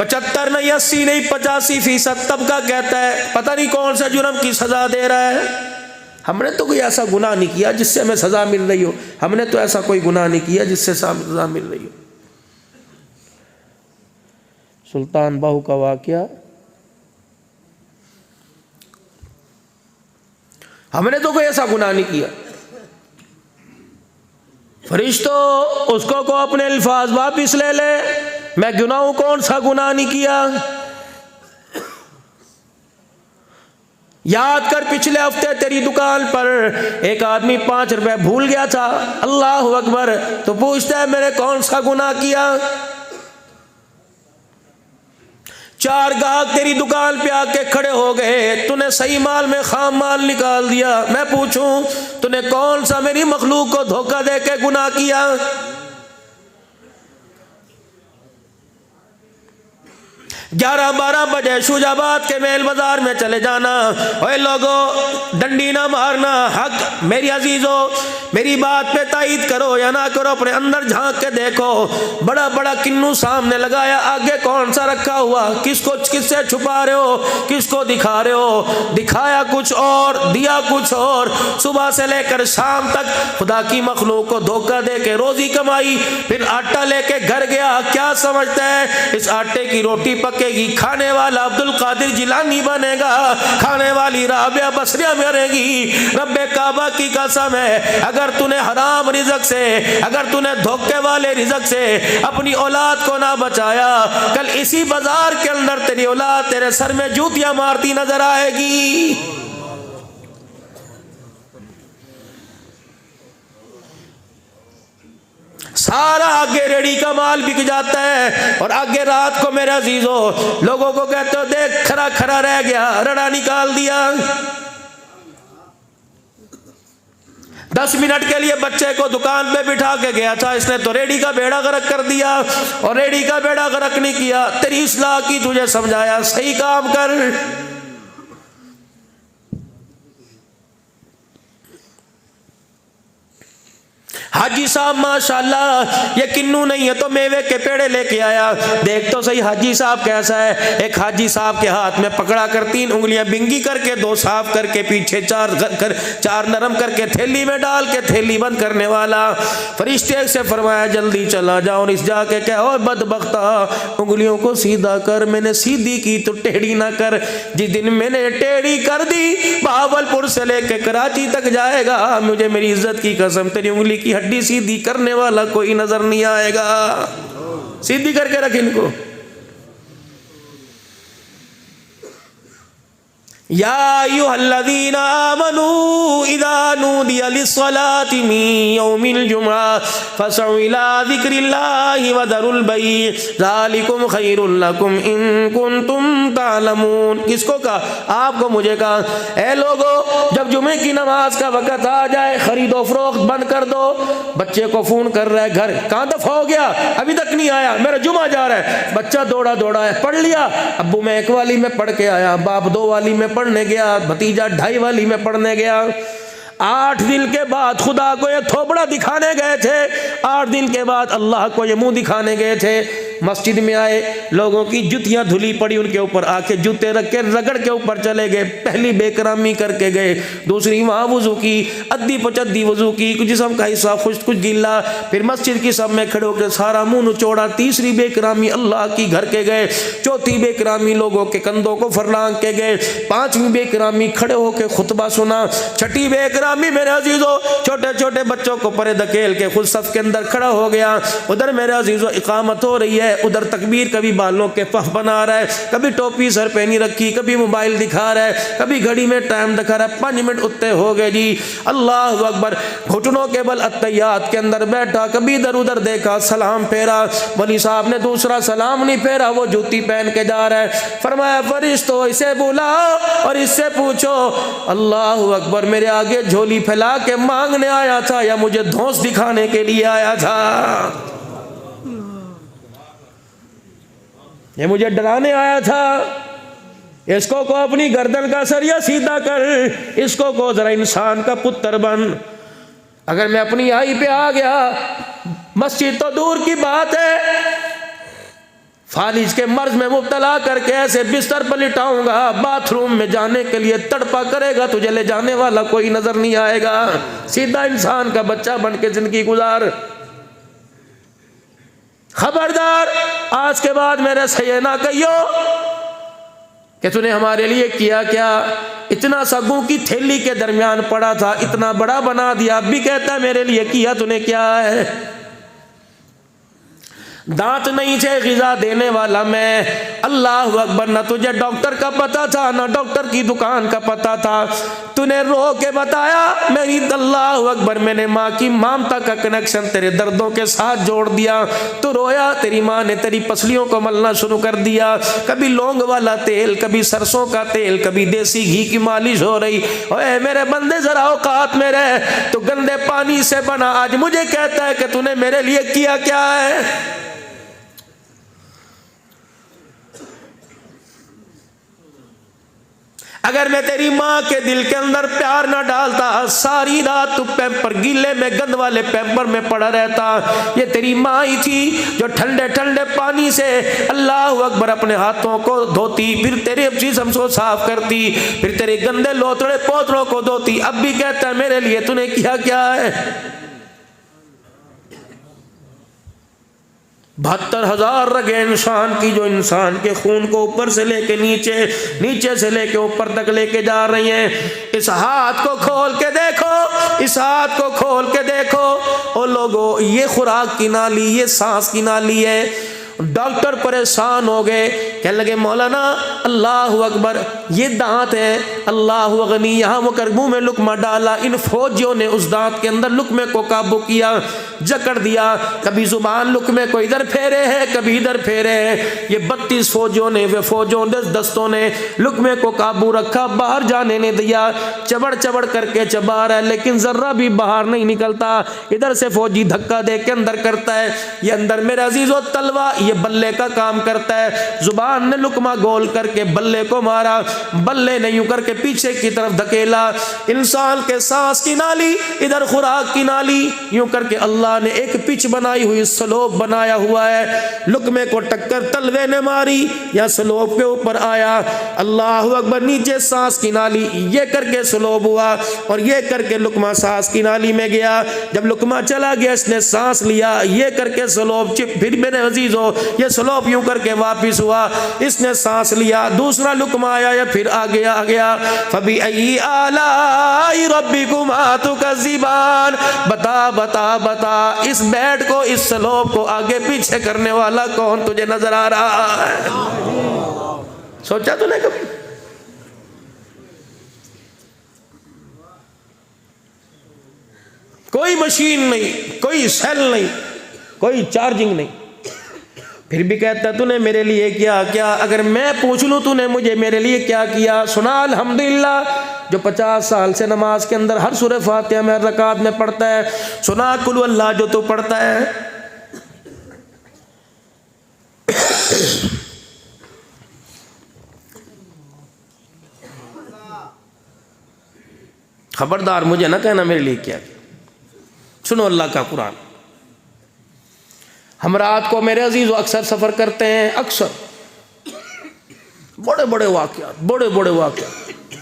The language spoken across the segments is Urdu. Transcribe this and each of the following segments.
75 نہیں 80 نہیں 85% طبقہ کہتا ہے پتہ نہیں کون سے جرم کی سزا دے رہا ہے۔ ہم نے تو کوئی ایسا گناہ نہیں کیا جس سے ہمیں سزا مل رہی ہو، ہم نے تو ایسا کوئی گناہ نہیں کیا جس سے سزا مل رہی ہو۔ سلطان بہو کا واقعہ، ہم نے تو کوئی ایسا گناہ نہیں کیا۔ فرشتوں اس کو اپنے الفاظ واپس لے لے، میں گناہوں کون سا گناہ نہیں کیا۔ یاد کر پچھلے ہفتے تیری دکان پر ایک آدمی 5 روپے بھول گیا تھا، اللہ اکبر، تو پوچھتا ہے میں نے کون سا گناہ کیا۔ 4 گاہک تیری دکان پہ آ کے کھڑے ہو گئے، تو نے صحیح مال میں خام مال نکال دیا، میں پوچھوں تو نے کون سا میری مخلوق کو دھوکہ دے کے گناہ کیا۔ 11-12 بجے شوج آباد کے میل بازار میں چلے جانا، اوے لوگو ڈنڈی نہ مارنا، حق میری عزیزو میری بات پہ تائید کرو یا نہ کرو، اپنے اندر جھانک کے دیکھو، بڑا بڑا کنو سامنے لگایا، آگے کون سا رکھا ہوا، کس سے چھپا رہے ہو، کس کو دکھا رہے ہو، دکھایا کچھ اور دیا کچھ اور، صبح سے لے کر شام تک خدا کی مخلوق کو دھوکہ دے کے روزی کمائی، پھر آٹا لے کے گھر گیا، کیا سمجھتا ہے اس آٹے کی روٹی پکے گی، کھانے والا عبد القادر جیلانی بنے گا، کھانے والی رابعہ بصریہ بنے گی۔ رب کعبہ کی قسم ہے، اگر تو نے حرام رزق سے، اگر تو نے دھوکے والے رزق سے اپنی اولاد کو نہ بچایا، کل اسی بازار کے اندر تیری اولاد تیرے سر میں جوتیاں مارتی نظر آئے گی۔ سارا آگے ریڑی کا مال بک جاتا ہے، اور آگے رات کو میرے عزیزو لوگوں کو کہتے ہو دیکھ کھرا کھرا رہ گیا، رڑا نکال دیا۔ 10 منٹ کے لیے بچے کو دکان پہ بٹھا کے گیا تھا، اس نے تو ریڑی کا بیڑا غرق کر دیا، اور ریڑی کا بیڑا غرق نہیں کیا، تیری اصلاح کی، تجھے سمجھایا صحیح کام کر۔ حاجی صاحب ماشاءاللہ یہ کنو نہیں ہے تو میوے کے پیڑے لے کے آیا، دیکھ تو صحیح حاجی صاحب کیسا ہے۔ ایک حاجی صاحب کے ہاتھ میں پکڑا کر 3 انگلیاں بنگی کر کے 2 صاف کر کے پیچھے 4 نرم کر کے تھیلی میں ڈال کے تھیلی بند کرنے والا۔ فرشتے سے فرمایا جلدی چلا جاؤ اور اس جا کے کہو بدبختہ انگلیوں کو سیدھا کر، میں نے سیدھی کی تو ٹیڑھی نہ کر، جس دن میں نے ٹیڑھی کر دی بہاولپور سے لے کے کراچی تک جائے گا، مجھے میری عزت کی قسم تیری انگلی کی ہڈی سیدھی کرنے والا کوئی نظر نہیں آئے گا۔ سیدھی کر کے رکھ ان کو۔ یا ایھا الذین آمنوا اذا نودی للصلاة من یوم الجمعہ فاسعوا الی ذکر اللہ وذروا البیع ذالکم خیر لکم ان کنتم تعلمون۔ کس کو کہا؟ آپ کو، مجھے کہا، اے لوگو جب جمعے کی نماز کا وقت آ جائے خرید و فروخت بند کر دو۔ بچے کو فون کر رہا ہے گھر، کہاں دفع ہو گیا؟ ابھی تک نہیں آیا، میرا جمعہ جا رہا ہے۔ بچہ دوڑا ہے، پڑھ لیا؟ ابو میں 1 والی میں پڑھ کے آیا، باپ 2 والی میں پڑھنے گیا، بھتیجا 2.5 والی میں پڑھنے گیا۔ 8 دن کے بعد خدا کو یہ تھوبڑا دکھانے گئے تھے، 8 دن کے بعد اللہ کو یہ منہ دکھانے گئے تھے۔ مسجد میں آئے، لوگوں کی جوتیاں دھلی پڑی، ان کے اوپر آ کے جوتے رکھ کے رگڑ کے اوپر چلے گئے، پہلی بے کرامی کر کے گئے، دوسری وہاں وضو کی، ادھی پچدھی وضو کی، کچھ جسم کا حصہ خشک کچھ گیلا، پھر مسجد کی سب میں کھڑے ہو کے سارا منہ نچوڑا، تیسری بے کرامی اللہ کی گھر کے گئے، چوتھی بے کرامی لوگوں کے کندھوں کو فرلانگ کے گئے، 5ویں بے کرامی کھڑے ہو کے خطبہ سنا، 6ٹھی بے کرامی میرے عزیزو چھوٹے چھوٹے بچوں کو پرے دھکیل کے خود صف کے اندر کھڑا ہو گیا۔ ادھر میرے عزیزو اقامت ہو رہی ہے، ادھر تکبیر، کبھی بالوں کے پف بنا رہا ہے، کبھی ٹوپی سر پہ نہیں رکھی، کبھی موبائل دکھا رہا ہے، کبھی گھڑی میں ٹائم دکھا رہا ہے، 5 منٹ اتے ہو گئے جی، اللہ اکبر، گھٹنوں کے بل اتحیات کے اندر بیٹھا، کبھی ادھر ادھر دیکھا، سلام پھیرا، ولی صاحب نے دوسرا سلام نہیں پھیرا، وہ جوتی پہن کے جا رہا ہے۔ فرمایا فرشتو اسے بلاؤ اور اس سے پوچھو اللہ اکبر میرے آگے جھولی پھیلا کے مانگنے آیا تھا یا مجھے دھونس دکھانے کے لیے آیا تھا؟ یہ مجھے ڈرانے آیا تھا؟ اس کو اپنی گردن کا سریا سیدھا کر، اس کو ذرا انسان کا پتر بن۔ اگر میں اپنی آئی پہ آ گیا، مسجد تو دور کی بات ہے، فالج کے مرض میں مبتلا کر کے ایسے بستر پر لٹاؤں گا، باتھ روم میں جانے کے لیے تڑپا کرے گا، تجھے لے جانے والا کوئی نظر نہیں آئے گا، سیدھا انسان کا بچہ بن کے زندگی گزار۔ خبردار آج کے بعد میرے سے یہ نہ کہیو کہ تو نے ہمارے لیے کیا کیا، اتنا سگوں کی تھیلی کے درمیان پڑا تھا، اتنا بڑا بنا دیا، اب بھی کہتا ہے میرے لیے کیا تو نے کیا ہے۔ دانت نہیں تھے غذا دینے والا میں، اللہ اکبر، نہ تجھے ڈاکٹر کا پتا تھا نہ ڈاکٹر کی دکان کا پتا تھا، تو نے رو کے بتایا میری، اللہ اکبر، میں نے ماں کی مامتا کا کنیکشن تیرے دردوں کے ساتھ جوڑ دیا، تو رویا، تیری ماں نے تیری پسلیوں کو ملنا شروع کر دیا، کبھی لونگ والا تیل، کبھی سرسوں کا تیل، کبھی دیسی گھی کی مالش ہو رہی، اے میرے بندے ذرا اوقات میں رہ، تو گندے پانی سے بنا، آج مجھے کہتا ہے کہ تو نے میرے لیے کیا کیا ہے۔ اگر میں تیری ماں کے دل کے اندر پیار نہ ڈالتا، ساری رات تو پیمپر گیلے میں گند والے پیمپر میں پڑا رہتا۔ یہ تیری ماں ہی تھی جو ٹھنڈے ٹھنڈے پانی سے اللہ اکبر اپنے ہاتھوں کو دھوتی، پھر تیرے جسم کو صاف کرتی، پھر تیرے گندے لوتڑے پوتڑوں کو دھوتی، اب بھی کہتا ہے میرے لیے تو نے کیا کیا ہے۔ 72,000 رگیں انسان کی، جو انسان کے خون کو اوپر سے لے کے نیچے، نیچے سے لے کے اوپر تک لے کے جا رہی ہیں۔ اس ہاتھ کو کھول کے دیکھو، اس ہاتھ کو کھول کے دیکھو، او لوگو، یہ خوراک کی نالی، یہ سانس کی نالی ہے۔ ڈاکٹر پریشان ہو گئے، کہنے لگے مولانا اللہ اکبر، یہ دانت ہے، اللہ غنی، یہاں وہ کر منہ میں لقمہ ڈالا، ان فوجیوں نے اس دانت کے اندر لقمے کو قابو کیا، جکڑ دیا، کبھی زبان لقمے کو ادھر پھیرے ہے، کبھی ادھر پھیرے ہے، یہ 32 فوجیوں نے، وہ فوجوں دستوں نے لقمے کو قابو رکھا، باہر جانے نہیں دیا، چبڑ چبڑ کر کے چبا رہا ہے لیکن ذرہ بھی باہر نہیں نکلتا، ادھر سے فوجی دھکا دے کے اندر کرتا ہے، یہ اندر میرے عزیزو تلوا یہ بلے کا کام کرتا ہے، زبان نے لقمہ گول کر کے بلے کو مارا، بلے نے یوں کر کے پیچھے کی طرف دھکیلا، انسان کے سانس کی نالی، ادھر خوراک کی نالی، یوں کر کے اللہ نے ایک پچ بنائی ہوئی، سلوب بنایا ہوا ہے، لقمے کو ٹکر تلوے نے ماری یا سلوب کے اوپر آیا، اللہ اکبر، نیچے سانس کی نالی، یہ کر کے سلوب ہوا اور یہ کر کے لقمہ سانس کی نالی میں گیا، جب لقمہ چلا گیا اس نے سانس لیا، یہ کر کے سلوب چپ، پھر میرے عزیزو یہ سلوب یوں کر کے واپس ہوا، اس نے سانس لیا، دوسرا لقمہ آیا یا پھر آگے آ گیا، فَبِأَيِّ آلَاءِ رَبِّكُمَا تُكَذِّبَانِ، بتا بتا بتا، اس بیڈ کو، اس سلوب کو آگے پیچھے کرنے والا کون تجھے نظر آ رہا ہے؟ سوچا تو نے کبھی؟ کوئی مشین نہیں، کوئی سیل نہیں، کوئی چارجنگ نہیں، پھر بھی کہتا ہے تو نے میرے لیے کیا کیا۔ اگر میں پوچھ لوں تو نے مجھے میرے لیے کیا کیا، سنا الحمدللہ، جو 50 سال سے نماز کے اندر ہر سورہ فاتحہ میں ہر رکعت میں پڑھتا ہے، سنا قل اللہ جو تو پڑھتا ہے، خبردار مجھے نہ کہنا میرے لیے کیا کیا۔ سنو اللہ کا قرآن، ہم رات کو میرے عزیز اکثر سفر کرتے ہیں، اکثر بڑے بڑے واقعات، بڑے بڑے واقعات،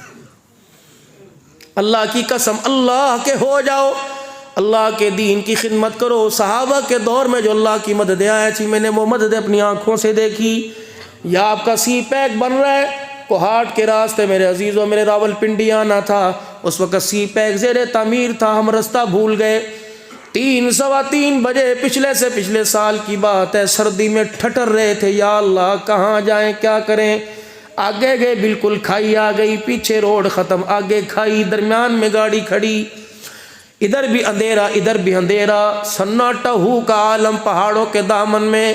اللہ کی قسم، اللہ کے ہو جاؤ، اللہ کے دین کی خدمت کرو۔ صحابہ کے دور میں جو اللہ کی مددیں آئی تھی، میں نے وہ مددیں اپنی آنکھوں سے دیکھی۔ یا آپ کا سی پیک بن رہا ہے کوہاٹ کے راستے، میرے عزیزوں، میرے راول پنڈی آنا تھا، اس وقت سی پیک زیر تعمیر تھا، ہم رستہ بھول گئے، 3 سوا 3 بجے، پچھلے سے پچھلے سال کی بات ہے، سردی میں ٹھٹر رہے تھے، یا اللہ کہاں جائیں کیا کریں، آگے گئے بالکل کھائی آ گئی، پیچھے روڈ ختم، آگے کھائی، درمیان میں گاڑی کھڑی، ادھر بھی اندھیرا ادھر بھی اندھیرا، سناٹا ہو کا عالم پہاڑوں کے دامن میں۔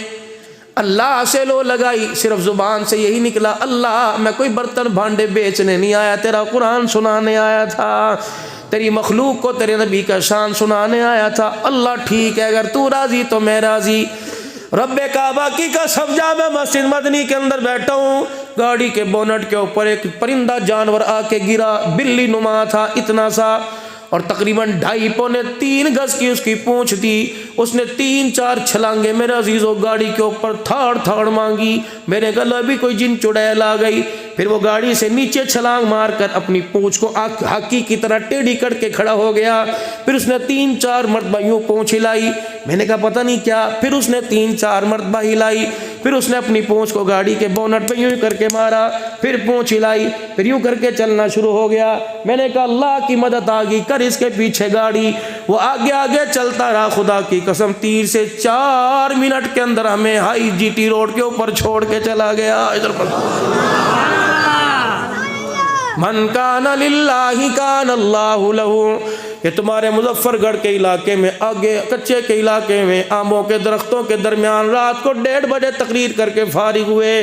اللہ سے لو لگائی، صرف زبان سے یہی نکلا، اللہ میں کوئی برتن بھانڈے بیچنے نہیں آیا، تیرا قرآن سنانے آیا تھا، تیری مخلوق کو تیرے نبی کا شان سنانے آیا تھا۔ اللہ ٹھیک ہے، اگر تو راضی تو میں راضی۔ رب کعبہ کی قسم، جامع مسجد مدنی کے اندر بیٹھا ہوں، گاڑی کے بونٹ کے اوپر ایک پرندہ جانور آ کے گرا، بلی نما تھا اتنا سا، اور تقریباً 2.5 پونے 3 گز کی اس کی پونچھ تھی. اس نے 3-4 چھلانگیں میرے عزیزوں گاڑی کے اوپر تھاڑ تھاڑ مانگی. میرے گلے بھی کوئی جن چڑیل آ گئی. پھر وہ گاڑی سے نیچے چھلانگ مار کر اپنی پونچھ کو ہاکی کی طرح ٹیڑھی کر کے کھڑا ہو گیا. پھر اس نے 3-4 مرتبہ یوں پونچھ ہلائی. میں نے کہا پتہ نہیں کیا. پھر اس نے 3-4 مرتبہ ہلائی. پھر اس نے اپنی پونچھ کو گاڑی کے بونٹ پہ یوں کر کے مارا. پھر پونچھ ہلائی. پھر یوں کر کے چلنا شروع ہو گیا. میں نے کہا اللہ کی مدد آ گئی، کر اس کے پیچھے گاڑی. وہ آگے آگے چلتا رہا. خدا کی قسم 3 سے 4 منٹ کے اندر ہمیں ہائی جی ٹی روڈ کے اوپر چھوڑ کے چلا گیا. ادھر پر من کان للہ کان اللہ لہ. یہ تمہارے مظفر گڑھ کے علاقے میں آگے کچے کے علاقے میں آموں کے درختوں کے درمیان رات کو 1:30 بجے تقریر کر کے فارغ ہوئے.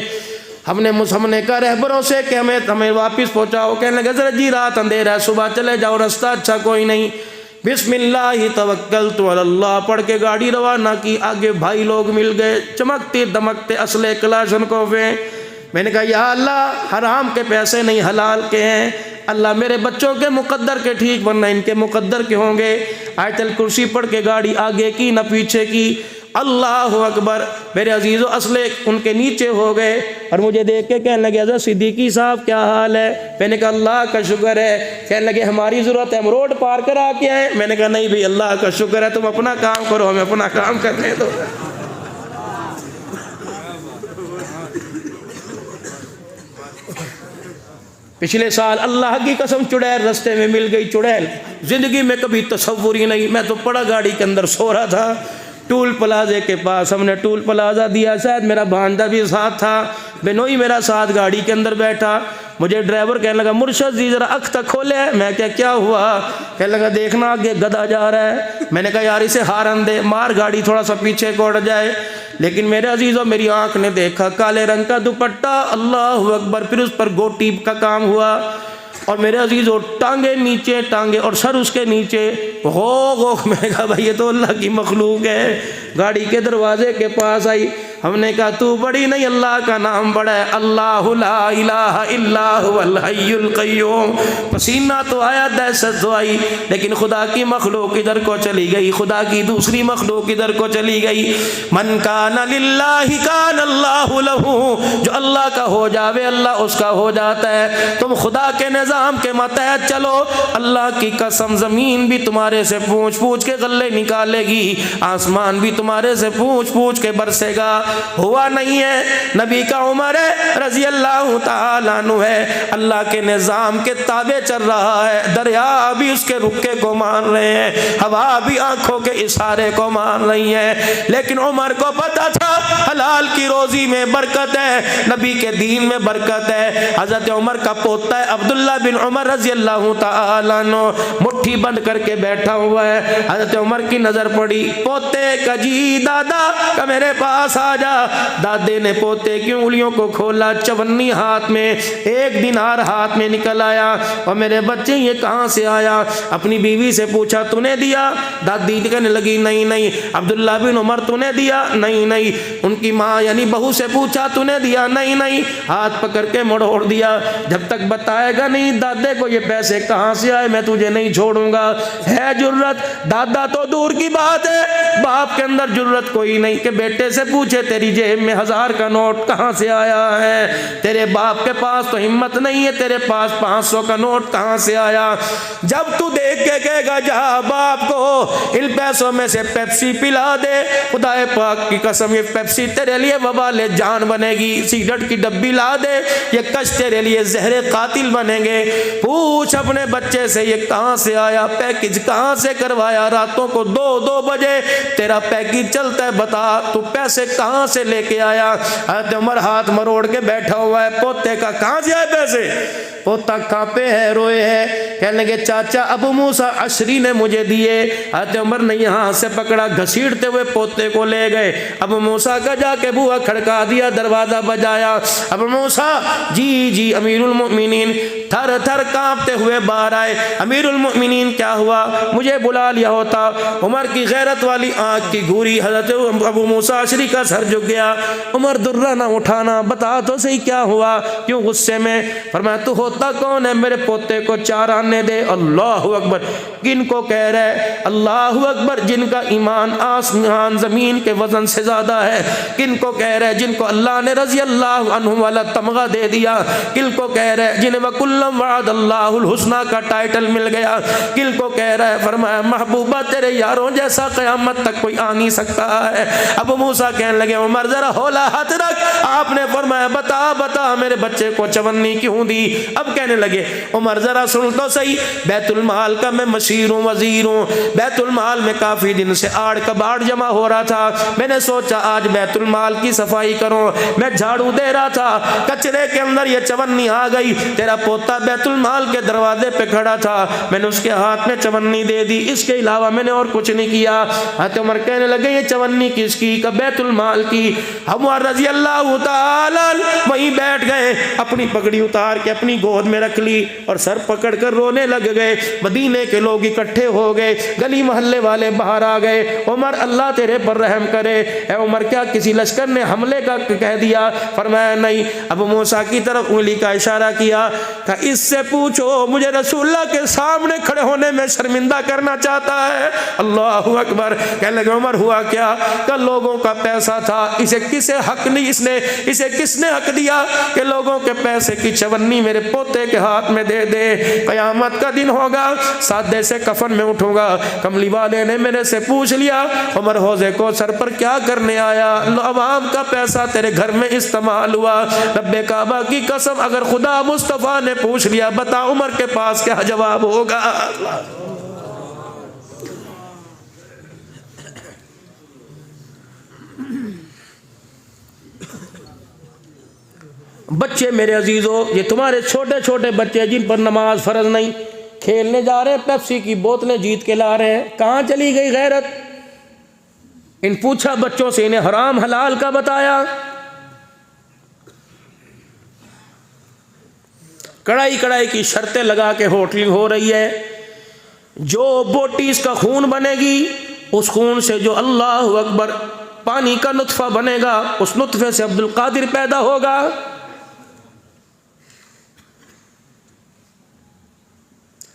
ہم نے کہا رہبروں سے کہ ہمیں واپس پہنچاؤ. کہنے لگے ذرا جی رات اندھیرا ہے، صبح چلے جاؤ، رستہ اچھا کوئی نہیں. بسم اللہ توکلت علی اللہ پڑھ کے گاڑی روانہ کی. آگے بھائی لوگ مل گئے، چمکتے دمکتے اسلحے کلاشنکوفیں. میں نے کہا یا اللہ حرام کے پیسے نہیں حلال کے ہیں. اللہ میرے بچوں کے مقدر کے ٹھیک ورنہ ان کے مقدر کے ہوں گے. آیت الکرسی پڑھ کے گاڑی آگے کی نہ پیچھے کی. اللہ اکبر. میرے عزیزو اسلحے ان کے نیچے ہو گئے اور مجھے دیکھ کے کہنے لگے حضرت صدیقی صاحب کیا حال ہے؟ میں نے کہا اللہ کا شکر ہے. کہنے لگے ہماری ضرورت ہے، ہم روڈ پار کرا کے آئے. میں نے کہا نہیں بھائی اللہ کا شکر ہے، تم اپنا کام کرو، ہمیں اپنا کام کرنے دو. پچھلے سال اللہ کی قسم چڑیل رستے میں مل گئی. چڑیل زندگی میں کبھی تصور ہی نہیں. میں تو پڑا گاڑی کے اندر سو رہا تھا ٹول پلازے کے پاس. ہم نے ٹول پلازہ دیا، شاید میرا بھانجا بھی ساتھ تھا، بنوئی میرا ساتھ گاڑی کے اندر بیٹھا. مجھے ڈرائیور کہنے لگا مرشد جی ذرا اکھ تک کھولے. میں کیا ہوا؟ کہنے لگا دیکھنا آگے گدھا جا رہا ہے. میں نے کہا یار اسے ہارن دے، مار گاڑی تھوڑا سا پیچھے کو اڑ جائے. لیکن میرے عزیزوں میری آنکھ نے دیکھا کالے رنگ کا دوپٹہ. اللہ اکبر. پھر اس پر گوٹی کا کام ہوا اور میرے عزیزوں ٹانگیں نیچے ٹانگیں اور سر اس کے نیچے. ہو میں نے کہا بھائی یہ تو اللہ کی مخلوق ہے. گاڑی کے دروازے کے پاس آئی. ہم نے کہا تو بڑی نہیں، اللہ کا نام بڑا ہے. اللہ لا الہ الا هو الحی القیوم. پسینہ تو آیا، دہشت تو آئی، لیکن خدا کی مخلوق ادھر کو چلی گئی، خدا کی دوسری مخلوق ادھر کو چلی گئی. من کان للہ کان اللہ لہ. جو اللہ کا ہو جاوے اللہ اس کا ہو جاتا ہے. تم خدا کے نظام کے ماتحت چلو. اللہ کی قسم زمین بھی تمہارے سے پوچھ پوچھ کے غلے نکالے گی، آسمان بھی تمہارے سے پوچھ پوچھ کے برسے گا. ہوا نہیں ہے. نبی کا عمر ہے رضی اللہ تعالیٰ عنہ ہے، اللہ کے نظام کے تابع چل رہا ہے. دریا بھی اس کے رکے کو مان رہے ہیں، ہوا بھی آنکھوں کے اشارے کو مان رہی ہے. لیکن عمر کو پتا تھا حلال کی روزی میں برکت ہے، نبی کے دین میں برکت ہے. حضرت عمر کا پوتا ہے عبداللہ بن عمر رضی اللہ تعالیٰ عنہ مٹھی بند کر کے بیٹھا ہوا ہے. حضرت عمر کی نظر پڑی. پوتے کا جی دادا کا میرے پاس آ جا. دادے نے پوتے کی انگلیوں کو کھولا، چونی ہاتھ میں، 1 دینار ہاتھ میں نکل آیا. اور میرے بچے یہ کہاں سے آیا؟ اپنی بیوی سے پوچھا تو نے دیا؟ دادی کہنے لگی نہیں. عبداللہ بن عمر تو نے دیا؟ نہیں. ان کی ماں یعنی بہو سے پوچھا تو نے دیا؟ نہیں. ہاتھ پکڑ کے مڑوڑ دیا. جب تک بتائے گا نہیں دادے کو یہ پیسے کہاں سے آئے میں تجھے نہیں چھوڑوں گا. ہے جرت؟ دادا تو دور کی بات ہے، باپ کے اندر جرت کوئی نہیں کہ بیٹے سے پوچھے تیری جیب میں 1000 کا نوٹ کہاں سے آیا ہے. تیرے باپ کے پاس تو ہمت نہیں ہے، تیرے پاس 500 کا نوٹ کہاں سے آیا. جب تو دیکھ کے کہے گا جا باپ کو ان پیسوں میں سے پیپسی پلا دے، خدا پاک کی قسم یہ پیپسی تیرے لیے وبال جان بنے گی. سگریٹ کی ڈبی لا دے، یہ کش تیرے لیے زہر قاتل بنیں گے. پوچھ اپنے بچے سے یہ کہاں سے آیا، پیکج کہاں سے کروایا. راتوں کو 2 بجے تیرا پیکج چلتا ہے، بتا تو پیسے کہاں سے لے کے آیا. حضرت عمر ہاتھ مروڑ کے بیٹھا ہوا ہے. پوتے کا کہاں سے آئے پیسے؟ پوتا کانپے ہے، روئے ہے. کہنے لگے چاچا ابو موسیٰ اشری نے مجھے دیے. حضرت عمر نے یہاں سے پکڑا، گھسیٹتے ہوئے پوتے کو لے گئے. ابو موسیٰ کا جا کے بوا کھڑکا دیا، دروازہ بجایا. ابو موسیٰ جی امیر المؤمنین. تھر تھر کانپتے ہوئے باہر آئے. امیر المؤمنین کیا ہوا؟ مجھے بلا لیا ہوتا. عمر کی غیرت والی آنکھ کی گھوری. حضرت ابو موسیٰ اشری کا سر جھک گیا. عمر درہ نہ اٹھانا، بتا تو صحیح کیا ہوا، کیوں غصے میں؟ فرمایا تو ہوتا کون ہے؟ میرے پوتے کو 4 آنے آنے دے۔ اللہ اکبر، کن کو کہہ رہے؟ اللہ اکبر، جن کا ایمان آسمان زمین کے وزن سے زیادہ ہے۔ کن کو کہہ رہے؟ جن کو اللہ نے رضی اللہ عنہ والا تمغہ دے دیا۔ کن کو کہہ رہے؟ جنہیں وَكُلًّا وَعَدَ اللَّهُ الْحُسْنَى کا ٹائٹل مل گیا۔ کن کو کہہ رہے؟ فرمایا محبوبہ تیرے یاروں جیسا قیامت تک کوئی آ نہیں سکتا ہے۔ ابو موسیٰ کہنے لگے عمر ذرا ہولا ہاتھ رکھ۔ آپ نے فرمایا بتا میرے بچے کو چونی کیوں دی؟ اب کہنے لگے عمر ذرا سن تو صحیح، بیت المال کا میں مشیر ہوں، وزیر ہوں۔ بیت المال میں کافی دن سے آڑ کباڑ جمع ہو رہا تھا، میں نے سوچا آج بیت المال کی صفائی کروں۔ میں جھاڑو دے رہا تھا، کچرے کے اندر یہ چونی آ گئی۔ تیرا پوتا بیت المال کے دروازے پہ کھڑا تھا، میں نے اس کے ہاتھ میں چونی دے دی، اس کے علاوہ میں نے اور کچھ نہیں کیا۔ حضرت عمر کہنے لگے یہ چونی کس کی؟ کہ بیت المال کی۔ عمر رضی اللہ تعالی وہیں بیٹھ گئے، اپنی پگڑی اتار کے اپنی گود میں رکھ لی اور سر پکڑ کر رونے لگ گئے۔ مدینے کے لوگ اکٹھے ہو گئے، گلی محلے والے باہر آ گئے، عمر اللہ تیرے پر رحم کرے، اے عمر کیا کسی لشکر نے حملے کا کہہ دیا؟ فرمایا نہیں۔ ابو موسیٰ کی طرف انگلی کا اشارہ کیا، کہ اس سے پوچھو مجھے رسول اللہ کے سامنے کھڑے ہونے میں شرمندہ کرنا چاہتا ہے؟ اللہ اکبر۔ کہنے لگے عمر ہوا کیا؟ کہ لوگوں کا پیسہ تھا، اسے کسے حق نہیں، اسے کس نے حق دیا کہ لوگوں کے پیسے کی چونی میرے پوتے کے ہاتھ میں دے دے؟ قیامت کا دن ہوگا، سادے سے کفن میں اٹھوں گا۔ کملی والے نے میرے سے پوچھ لیا عمر حوضے کو سر پر کیا کرنے آیا؟ عوام کا پیسہ تیرے گھر میں استعمال ہوا۔ رب کعبہ کی قسم اگر خدا مصطفیٰ نے پوچھ لیا بتا عمر کے پاس کیا جواب ہوگا؟ بچے میرے عزیزو، یہ تمہارے چھوٹے چھوٹے بچے جن پر نماز فرض نہیں، کھیلنے جا رہے ہیں، پیپسی کی بوتلیں جیت کے لا رہے ہیں، کہاں چلی گئی غیرت؟ ان پوچھا بچوں سے انہیں حرام حلال کا بتایا؟ کڑائی کڑائی کی شرطیں لگا کے ہوٹلنگ ہو رہی ہے۔ جو بوٹی اس کا خون بنے گی، اس خون سے جو اللہ اکبر پانی کا نطفہ بنے گا، اس نطفے سے عبد القادر پیدا ہوگا۔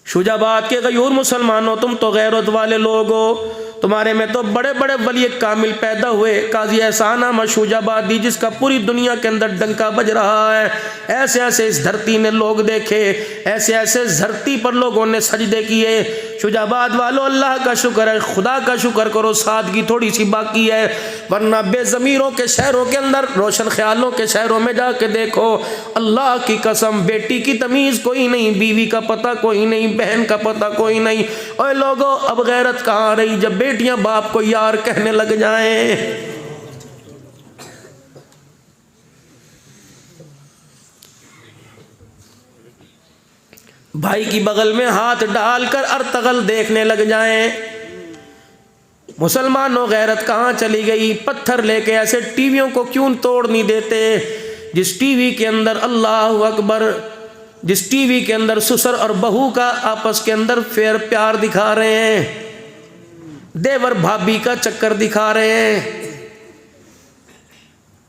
شجاع آباد کے غیور مسلمانوں، تم تو غیرت والے لوگ ہو، تمہارے میں تو بڑے بڑے ولی کامل پیدا ہوئے۔ قاضی احسان احمد شجاع آبادی جس کا پوری دنیا کے اندر ڈنکا بج رہا ہے، ایسے ایسے اس دھرتی نے لوگ دیکھے، ایسے ایسے اس دھرتی پر لوگوں نے سجدے کیے۔ شجاع آباد والو اللہ کا شکر ہے، خدا کا شکر کرو، سادگی تھوڑی سی باقی ہے، ورنہ بے ضمیروں کے شہروں کے اندر، روشن خیالوں کے شہروں میں جا کے دیکھو، اللہ کی قسم بیٹی کی تمیز کوئی نہیں، بیوی کا پتہ کوئی نہیں، بہن کا پتہ کوئی نہیں۔ اوے لوگو اب غیرت کہاں رہی جب بیٹیاں باپ کو یار کہنے لگ جائیں؟ بھائی کی بغل میں ہاتھ ڈال کر ارتغل دیکھنے لگ جائیں۔ مسلمانوں غیرت کہاں چلی گئی؟ پتھر لے کے ایسے ٹی ویوں کو کیوں توڑ نہیں دیتے جس ٹی وی کے اندر اللہ اکبر، جس ٹی وی کے اندر سسر اور بہو کا آپس کے اندر پیار دکھا رہے ہیں، دیور بھابھی کا چکر دکھا رہے ہیں،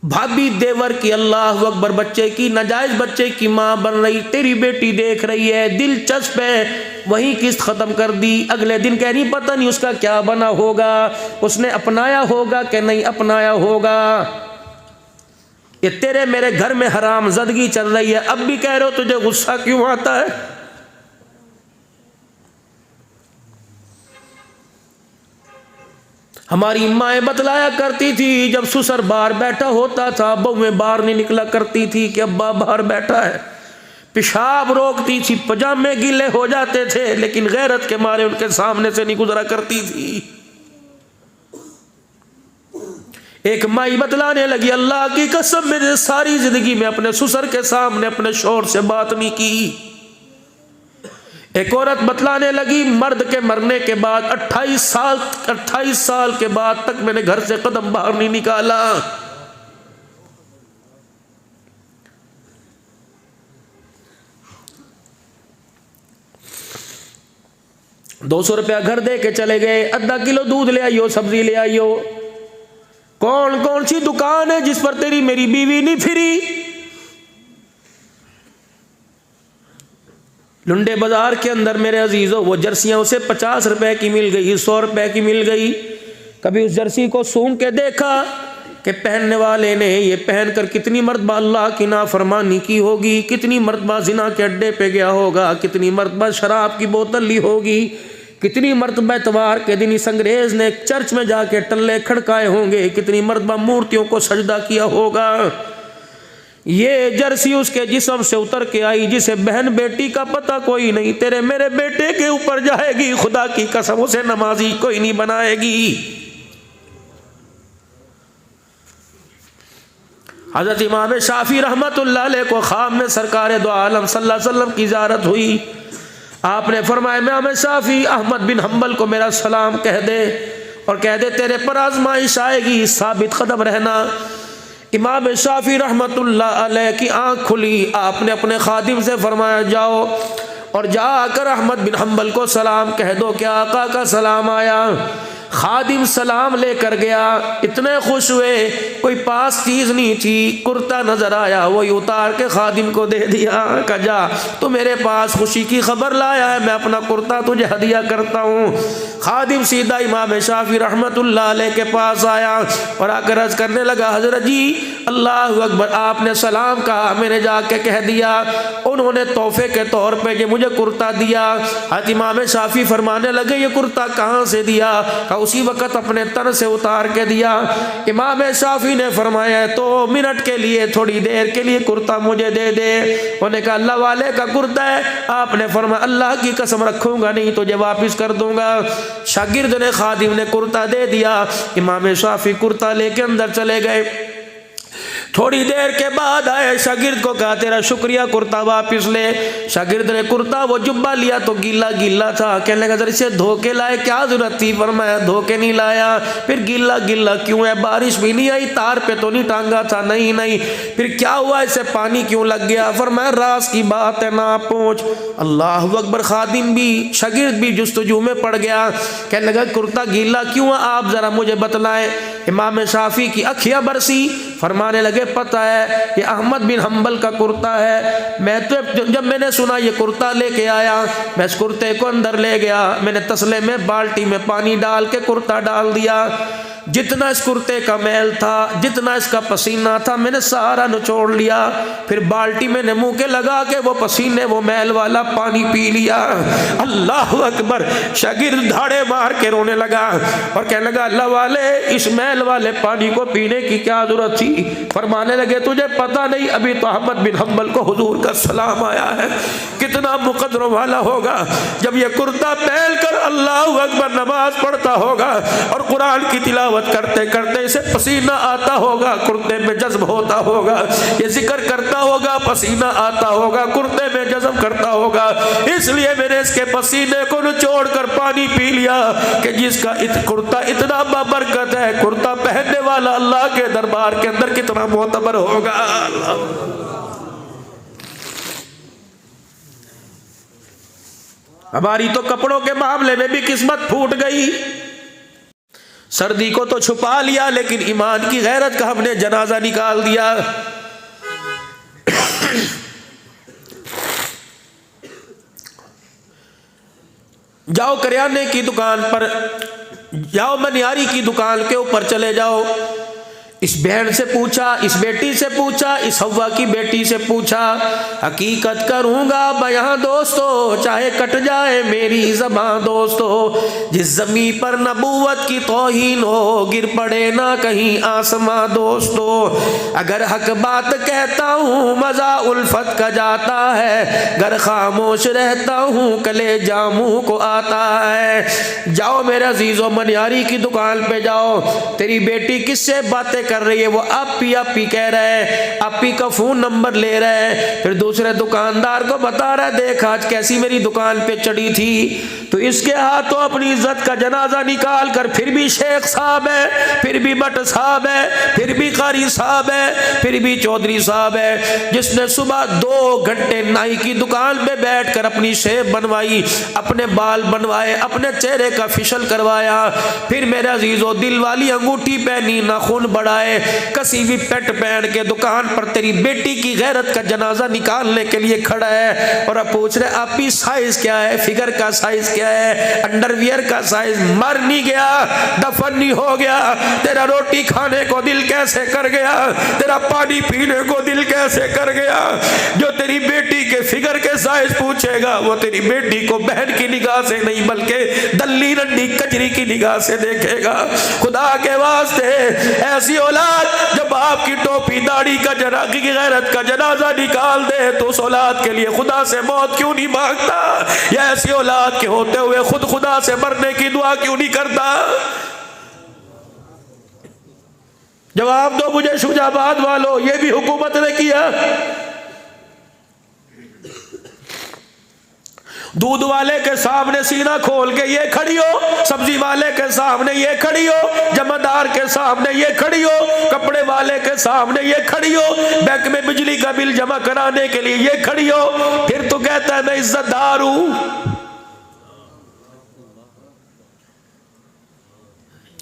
بھابھی دیور کی اللہ اکبر بچے کی ناجائز بچے کی ماں بن رہی، تیری بیٹی دیکھ رہی ہے، دلچسپ ہے، وہی قسط ختم کر دی، اگلے دن کہہ نہیں پتہ نہیں اس کا کیا بنا ہوگا، اس نے اپنایا ہوگا کہ نہیں اپنایا ہوگا۔ یہ تیرے میرے گھر میں حرام زدگی چل رہی ہے، اب بھی کہہ رہے ہو تجھے غصہ کیوں آتا ہے؟ ہماری مائیں بتلایا کرتی تھی جب سسر باہر بیٹھا ہوتا تھا، بہویں باہر نہیں نکلا کرتی تھی کہ ابا باہر بیٹھا ہے، پیشاب روکتی تھی، پجامے گیلے ہو جاتے تھے، لیکن غیرت کے مارے ان کے سامنے سے نہیں گزرا کرتی تھی۔ ایک مائی بتلانے لگی اللہ کی قسم میرے ساری زندگی میں اپنے سسر کے سامنے اپنے شوہر سے بات نہیں کی۔ ایک عورت بتلانے لگی مرد کے مرنے کے بعد 28 سال کے بعد تک میں نے گھر سے قدم باہر نہیں نکالا۔ $200 گھر دے کے چلے گئے، آدھا کلو دودھ لے آئیو، سبزی لے آئیو۔ کون کون سی دکان ہے جس پر تیری میری بیوی نہیں پھری؟ لنڈے بازار کے اندر میرے عزیزوں وہ جرسیاں اسے 50 روپے کی مل گئی، 100 روپے کی مل گئی. کبھی اس جرسی کو سونگ کے دیکھا کہ پہننے والے نے یہ پہن کر کتنی مرتبہ اللہ کی نافرمانی کی ہوگی، کتنی مرتبہ زنا کے اڈے پہ گیا ہوگا، کتنی مرتبہ شراب کی بوتل لی ہوگی، کتنی مرتبہ اتوار کے دن اس انگریز نے چرچ میں جا کے ٹلے کھڑکائے ہوں گے، کتنی مرتبہ مورتیوں کو سجدہ کیا ہوگا. یہ جرسی اس کے جسم سے اتر کے آئی جسے بہن بیٹی کا پتہ کوئی نہیں، تیرے میرے بیٹے کے اوپر جائے گی، خدا کی قسم اسے نمازی کوئی نہیں بنائے گی. حضرت امام شافعی رحمت اللہ علیہ کو خواب میں سرکار دو عالم صلی اللہ علیہ وسلم کی زیارت ہوئی. آپ نے فرمایا امام شافعی احمد بن حنبل کو میرا سلام کہہ دے اور کہہ دے تیرے پر آزمائش آئے گی، ثابت قدم رہنا. امام شافعی رحمت اللہ علیہ کی آنکھ کھلی، آپ نے اپنے خادم سے فرمایا جاؤ اور جا کر احمد بن حنبل کو سلام کہہ دو کہ آقا کا سلام آیا. خادم سلام لے کر گیا، اتنے خوش ہوئے، کوئی پاس چیز نہیں تھی، کرتا نظر آیا، وہی اتار کے خادم کو دے دیا کہ جا تو میرے پاس خوشی کی خبر لایا ہے، میں اپنا کرتا تجھے ہدیہ کرتا ہوں. خادم سیدھا امام شافعی رحمت اللہ علیہ کے پاس آیا اور آ کر عرض کرنے لگا حضرت جی اللہ اکبر، آپ نے سلام کہا، میں نے جا کے کہہ دیا، انہوں نے تحفے کے طور پہ یہ مجھے کرتا دیا. حضرت امام شافعی فرمانے لگے یہ کرتا کہاں سے دیا؟ اسی وقت اپنے تن سے اتار کے دیا. امام شافعی نے فرمایا تو منٹ کے لیے، تھوڑی دیر کے لیے کرتا مجھے دے دے. انہوں نے کہا اللہ والے کا کرتا ہے. آپ نے فرمایا اللہ کی قسم رکھوں گا نہیں تجھے واپس کر دوں گا. شاگرد نے خادم نے کرتا دے دیا. امام شافعی کرتا لے کے اندر چلے گئے. تھوڑی دیر کے بعد آئے، شاگرد کو کہا تیرا شکریہ کرتا واپس لے. شاگرد نے کرتا وہ جبہ لیا تو گیلا گیلا تھا، کہنے لگا اسے دھو کے لائے کیا ضرورت تھی؟ فرمایا دھو کے نہیں لایا. پھر گیلا گیلا کیوں ہے؟ بارش بھی نہیں آئی، تار پہ تو نہیں ٹانگا تھا؟ نہیں. پھر کیا ہوا اسے پانی کیوں لگ گیا؟ فرمایا راز کی بات ہے نہ پوچھ. اللہ اکبر. خادم بھی شاگرد بھی جستجو میں پڑ گیا، کہنے لگا کرتا گیلا کیوں ہے آپ ذرا مجھے بتلائیں. امام شافعی کی اکھیاں برسی، فرمانے لگے پتہ ہے یہ احمد بن حنبل کا کرتا ہے. میں تو جب میں نے سنا یہ کرتا لے کے آیا، میں اس کرتے کو اندر لے گیا، میں نے تسلے میں بالٹی میں پانی ڈال کے کرتا ڈال دیا. جتنا اس کرتے کا میل تھا، جتنا اس کا پسینہ تھا، میں نے سارا نچوڑ لیا. پھر بالٹی میں نے منہ کے لگا کے وہ پسینے وہ میل والا پانی پی لیا. اللہ اکبر. شاگرد دھاڑے مار کے رونے لگا اور کہنے لگا اللہ والے اس میل والے پانی کو پینے کی کیا ضرورت تھی؟ فرمانے لگے تجھے پتہ نہیں ابھی تو احمد بن حنبل کو حضور کا سلام آیا ہے. کتنا مقدر والا ہوگا جب یہ کرتا پہن کر اللہ اکبر نماز پڑھتا ہوگا اور قرآن کی تلاوت کرتے کرتے اسے پسینہ آتا ہوگا، کرتے میں جذب ہوتا ہوگا، یہ ذکر کرتا ہوگا، پسینہ آتا ہوگا، کرتے میں جذب کرتا ہوگا. اس لیے میں نے اس کے پسینے کو نچوڑ کر پانی پی لیا کہ جس کا کرتا اتنا بابرکت ہے، کرتا پہننے والا اللہ کے دربار کے اندر کتنا معتبر ہوگا. ہماری تو کپڑوں کے معاملے میں بھی قسمت پھوٹ گئی. سردی کو تو چھپا لیا لیکن ایمان کی غیرت کا ہم نے جنازہ نکال دیا. جاؤ کریانے کی دکان پر جاؤ، منیاری کی دکان کے اوپر چلے جاؤ. اس بہن سے پوچھا، اس بیٹی سے پوچھا، اس ہوا کی بیٹی سے پوچھا. حقیقت کروں گا بیاں دوستو چاہے کٹ جائے میری زبان دوستو. جس زمین پر نبوت کی توہین ہو گر پڑے نہ کہیں آسماں دوستو. اگر حق بات کہتا ہوں مزہ الفت کا جاتا ہے، گر خاموش رہتا ہوں کلے جاموں کو آتا ہے. جاؤ میرے عزیزو منیاری کی دکان پہ جاؤ. تیری بیٹی کس سے باتیں کر رہی ہے؟ وہ آپی کہہ رہا ہے، آپی کا فون نمبر لے رہا ہے. پھر دوسرے دکاندار کو بتا رہا ہے دیکھ آج کیسی میری دکان پہ چڑھی تھی. تو اس کے ہاتھوں اپنی عزت کا جنازہ نکال کر پھر بھی شیخ صاحب ہے، پھر بھی بٹ صاحب ہے، پھر بھی قاری صاحب ہے، پھر بھی چودھری صاحب ہے، جس نے صبح 2 گھنٹے نائی کی دکان پہ بیٹھ کر اپنی شیپ بنوائی، اپنے بال بنوائے، اپنے چہرے کا فیشل کروایا، پھر میرے عزیزو دل والی انگوٹھی پہنی، ناخن بڑھائے، آئے کسی بھی پیٹ پہن کے دکان پر تیری بیٹی کی غیرت کا جنازہ نکالنے کے لیے کھڑا ہے، اور اب پوچھ رہے آپ کی سائز کیا ہے، فگر کا سائز کیا ہے، انڈر ویئر کا سائز۔ مر نہیں گیا، دفن نہیں ہو گیا، تیرا روٹی کھانے کو دل کیسے کر گیا، تیرا پانی پینے کو دل کیسے کر گیا؟ جو تیری بیٹی کے فگر کے سائز پوچھے گا وہ تیری بیٹی کو بہن کی نگاہ سے نہیں بلکہ دلی رنڈی کجری کی نگاہ سے دیکھے گا۔ خدا کے واسطے ایسی اولاد جو باپ کی ٹوپی داڑھی کا کی غیرت کا جنازہ نکال دے تو اس اولاد کے لیے خدا سے موت کیوں نہیں مانگتا؟ یا ایسی اولاد کے ہوتے ہوئے خود خدا سے مرنے کی دعا کیوں نہیں کرتا؟ جواب دو مجھے شجاع آباد والو، یہ بھی حکومت نے کیا۔ دودھ والے کے سامنے سینہ کھول کے یہ کھڑی ہو، سبزی والے کے سامنے یہ کھڑی ہو، جمعدار کے سامنے یہ کھڑی ہو، کپڑے والے کے سامنے یہ کھڑی ہو، بینک میں بجلی کا بل جمع کرانے کے لیے یہ کھڑی ہو، پھر تو کہتا ہے میں عزت دار ہوں۔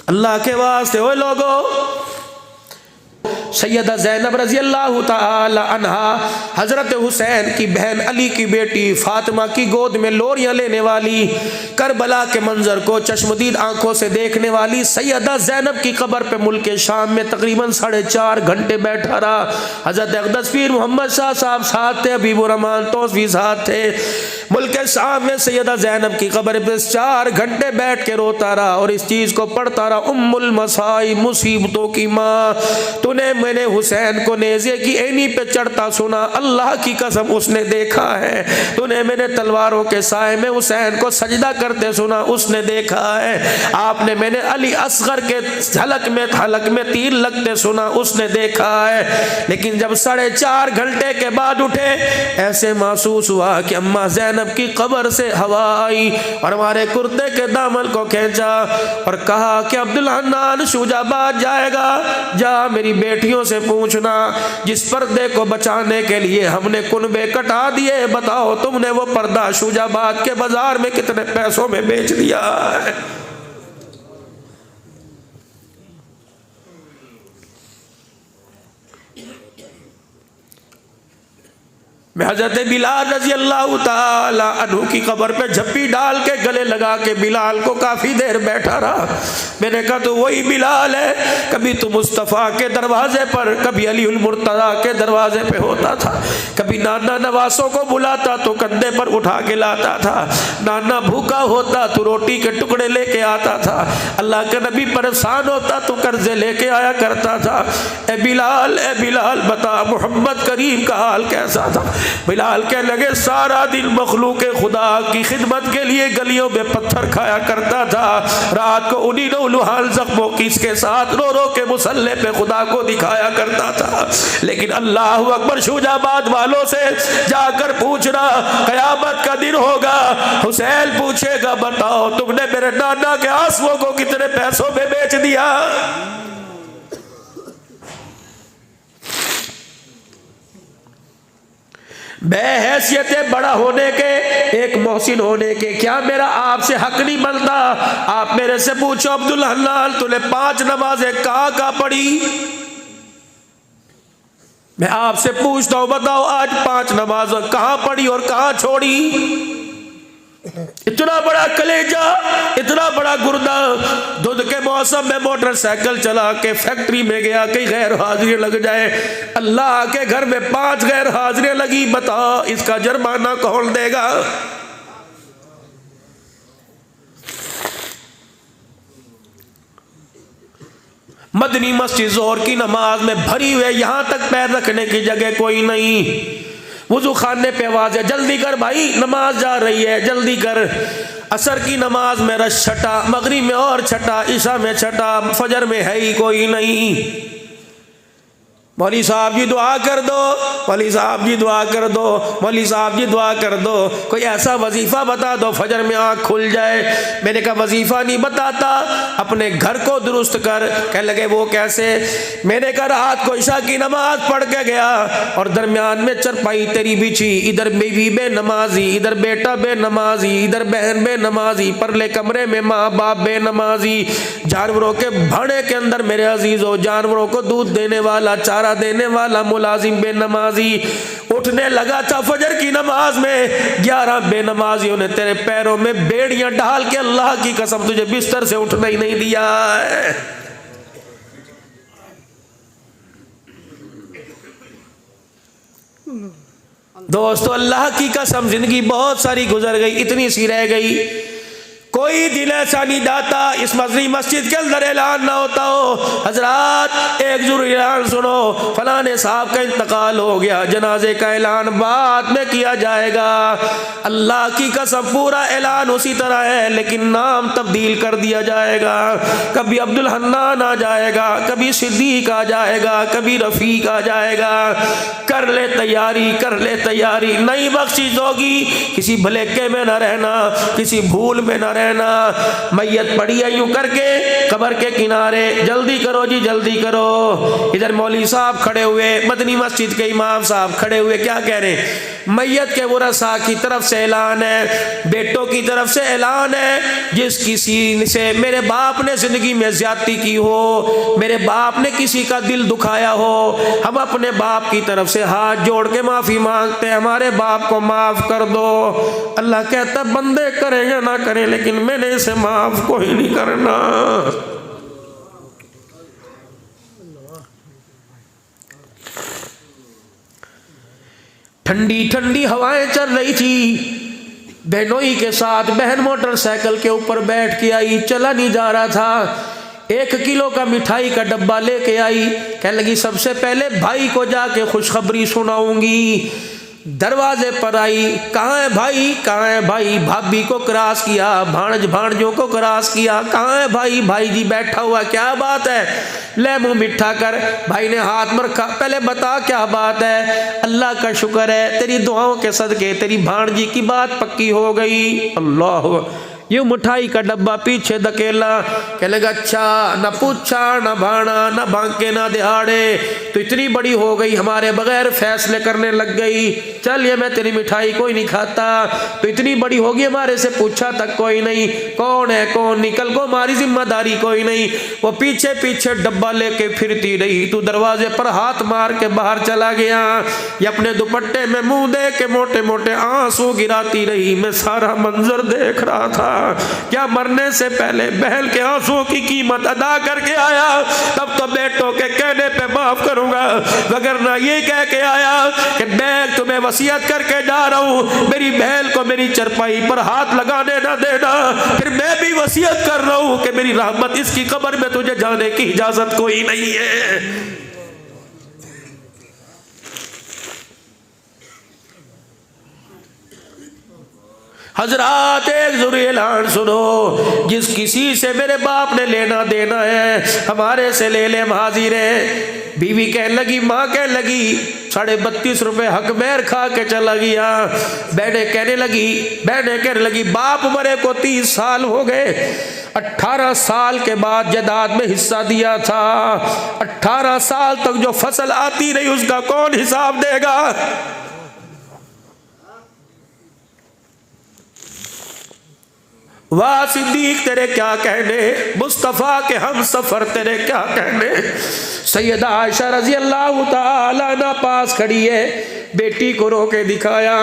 اللہ کے واسطے اوے لوگو، سیدہ زینب رضی اللہ تعالی عنہا حضرت حسین کی بہن علی کی بیٹی فاطمہ کی گود میں لوریاں لینے والی، کربلا کے منظر کو چشمدید آنکھوں سے دیکھنے والی سیدہ زینب کی قبر پہ ملک شام میں تقریباً 4.5 گھنٹے بیٹھا رہا۔ حضرت اقدس پیر محمد شاہ صاحب ساتھ تھے، حبیب الرحمان توسوی ساتھ تھے۔ ملک شام میں سیدہ زینب کی قبر پہ 4 گھنٹے بیٹھ کے روتا رہا اور اس چیز کو پڑھتا رہا، ام المصائب، مصیبتوں کی ماں، تو نے میں نے حسین کو نیزے کی اینی پہ چڑھتا سنا، اللہ کی قسم اس نے دیکھا ہے۔ تو نے میں نے تلواروں کے سائے میں حسین کو سجدہ کرتے سنا، اس نے دیکھا ہے۔ آپ نے میں نے علی اصغر کے حلق میں تیر لگتے سنا، اس نے دیکھا ہے۔ لیکن جب 4.5 گھنٹے کے بعد اٹھے، ایسے محسوس ہوا کہ اماں زینب کی قبر سے ہوا آئی اور ہمارے کرتے کے دامن کو کھینچا اور کہا کہ عبدالحنان شجاع آباد جائے گا، جا میری بیٹیوں سے پوچھنا جس پردے کو بچانے کے لیے ہم نے کنبے کٹا دیے، بتاؤ تم نے وہ پردہ شجاع آباد کے بازار میں کتنے پیسوں میں بیچ دیا ہے؟ میں حضرت بلال رضی اللہ تعالی عنہ کی قبر پہ جھپی ڈال کے گلے لگا کے بلال کو کافی دیر بیٹھا رہا۔ میں نے کہا تو وہی بلال ہے، کبھی تو مصطفیٰ کے دروازے پر، کبھی علی المرتضیٰ کے دروازے پہ ہوتا تھا، کبھی نانا نواسوں کو بلاتا تو کندھے پر اٹھا کے لاتا تھا، نانا بھوکا ہوتا تو روٹی کے ٹکڑے لے کے آتا تھا، اللہ کے نبی پریشان ہوتا تو قرضے لے کے آیا کرتا تھا۔ اے بلال بتا محمد کریم کا حال کیسا تھا؟ بلال کہنے لگے سارا دن مخلوق خدا کی خدمت کے لیے گلیوں میں پتھر کھایا کرتا تھا، رات کو انہی نولوحان زخموں کی اس کے ساتھ رو رو کے مسلح پہ خدا کو دکھایا کرتا تھا۔ لیکن اللہ اکبر، شجاع آباد والوں سے جا کر پوچھنا قیامت کا دن ہوگا، حسین پوچھے گا بتاؤ تم نے میرے نانا کے آنسوؤں کو کتنے پیسوں میں بیچ دیا؟ بے حیثیت بڑا ہونے کے، ایک محسن ہونے کے، کیا میرا آپ سے حق نہیں بنتا؟ آپ میرے سے پوچھو عبدالحنان تو نے 5 نمازیں کہاں پڑھی؟ میں آپ سے پوچھتا ہوں بتاؤ آج 5 نمازیں کہاں پڑھی اور کہاں چھوڑی؟ اتنا بڑا کلیجہ، اتنا بڑا گردہ، دھند کے موسم میں موٹر سائیکل چلا کے فیکٹری میں گیا، کئی غیر حاضری لگ جائے، اللہ کے گھر میں 5 غیر حاضری لگی، بتا اس کا جرمانہ کون دے گا؟ مدنی مسجد ظہر کی نماز میں بھری ہوئے، یہاں تک پیر رکھنے کی جگہ کوئی نہیں، وضو خانے پہ آواز ہے جلدی کر بھائی نماز جا رہی ہے جلدی کر۔ عصر کی نماز میں رش چھٹا، مغرب میں اور چھٹا، عشاء میں چھٹا، فجر میں ہے ہی کوئی نہیں۔ مولوی صاحب جی دعا کر دو، مولوی صاحب جی دعا کر دو، مولوی صاحب جی دعا کر دو، کوئی ایسا وظیفہ بتا دو فجر میں آنکھ کھل جائے۔ میں نے کہا وظیفہ نہیں بتاتا، اپنے گھر کو درست کر۔ کہنے لگے وہ کیسے؟ میں نے کہا رات کو عشاء کی نماز پڑھ کے گیا اور درمیان میں چرپائی تیری بچھی، ادھر بیوی بے نمازی، ادھر بیٹا بے نمازی، ادھر بہن بے نمازی، پرلے کمرے میں ماں باپ بے نمازی، جانوروں کے بھاڑے کے اندر میرے عزیزو جانوروں کو دودھ دینے والا چارہ دینے والا ملازم بے نمازی۔ اٹھنے لگا تھا فجر کی نماز میں، 11 بے نمازیوں نے تیرے پیروں میں بیڑیاں ڈال کے اللہ کی قسم تجھے بستر سے اٹھنا ہی نہیں دیا ہے۔ دوستو اللہ کی قسم زندگی بہت ساری گزر گئی، اتنی سی رہ گئی، کوئی دل ایسا نہیں جاتا اس مدنی مسجد کے اندر اعلان نہ ہوتا ہو حضرات ایک ضرور اعلان سنو، فلانے صاحب کا انتقال ہو گیا، جنازے کا اعلان بعد میں کیا جائے گا۔ اللہ کی قسم پورا اعلان اسی طرح ہے لیکن نام تبدیل کر دیا جائے گا، کبھی عبد الحنان آ جائے گا، کبھی صدیق آ جائے گا، کبھی رفیق آ جائے گا۔ کر لے تیاری، کر لے تیاری، نئی بخشش ہوگی، کسی بھلیکے میں نہ رہنا، کسی بھول میں نہ رہنا۔ میت پڑی ہے یوں کر کے قبر کے کنارے، جلدی کرو جی جلدی کرو۔ ادھر مولوی صاحب کھڑے ہوئے، مدنی مسجد کے امام صاحب کھڑے ہوئے، کیا کہہ رہے ہیں؟ میت کے ورثاء کی طرف سے اعلان ہے، بیٹوں کی طرف سے اعلان ہے، جس کسی سے میرے باپ نے زندگی میں زیادتی کی ہو، میرے باپ نے کسی کا دل دکھایا ہو، ہم اپنے باپ کی طرف سے ہاتھ جوڑ کے معافی مانگتے ہیں، ہمارے باپ کو معاف کر دو۔ اللہ کہتا ہے بندے کریں یا نہ کریں لیکن میں نے اسے معاف کوئی نہیں کرنا۔ ٹھنڈی ٹھنڈی ہوائیں چل رہی تھی، بہنوئی کے ساتھ بہن موٹر سائیکل کے اوپر بیٹھ کے آئی، چلا نہیں جا رہا تھا، 1 کلو کا مٹھائی کا ڈبہ لے کے آئی، کہنے لگی سب سے پہلے بھائی کو جا کے خوشخبری سناؤں گی۔ دروازے پر آئی، کہاں ہے بھائی، کہاں ہے بھائی؟ بھابھی کو کراس کیا، بھانج بھانجوں کو کراس کیا، کہاں ہے بھائی؟ بھائی جی بیٹھا ہوا، کیا بات ہے؟ لے منہ میٹھا کر، بھائی نے ہاتھ میں رکھا، پہلے بتا کیا بات ہے؟ اللہ کا شکر ہے تیری دعاؤں کے صدقے تیری بھانجی کی بات پکی ہو گئی۔ اللہ یہ مٹھائی کا ڈبہ پیچھے دھکیلا، کہنے لگا اچھا نہ پوچھا نہ بھانا نہ بھانکے نہ دہاڑے، تو اتنی بڑی ہو گئی ہمارے بغیر فیصلے کرنے لگ گئی، چل یہ میں تیری مٹھائی کوئی نہیں کھاتا، تو اتنی بڑی ہوگی ہمارے سے پوچھا تک کوئی نہیں، کون ہے کون نہیں، کل کو ہماری ذمہ داری کوئی نہیں۔ وہ پیچھے پیچھے ڈبہ لے کے پھرتی رہی، تو دروازے پر ہاتھ مار کے باہر چلا گیا، یہ اپنے دوپٹے میں منہ دے کے موٹے موٹے آنسو گراتی رہی۔ میں سارا منظر دیکھ رہا تھا، کیا مرنے سے پہلے بہن کے آنسوں کی قیمت ادا کر کے آیا؟ تب تو بیٹوں کے کہنے پہ معاف کروں گا، وگرنہ یہ کہہ کے آیا کہ میں تمہیں وصیت کر کے جا رہا ہوں میری بہن کو میری چرپائی پر ہاتھ لگانے نہ دینا، پھر میں بھی وصیت کر رہا ہوں کہ میری رحمت اس کی قبر میں تجھے جانے کی اجازت کوئی نہیں ہے۔ حضرات ایک ضرور اعلان سنو، جس کسی سے میرے باپ نے لینا دینا ہے ہمارے سے لے لے، ہم حاضر ہیں۔ بیوی کہنے لگی، ماں کہنے لگی 32.5 روپے حق مہر کھا کے چلا گیا۔ بہنیں کہنے لگی باپ مرے کو 30 سال ہو گئے، 18 سال کے بعد جائیداد میں حصہ دیا تھا، 18 سال تک جو فصل آتی رہی اس کا کون حساب دے گا؟ واہ صدیق تیرے کیا کہنے، مصطفیٰ کے ہم سفر تیرے کیا کہنے۔ سیدہ عائشہ رضی اللہ تعالیٰ عنہ پاس کھڑی ہے، بیٹی کو رو کے دکھایا،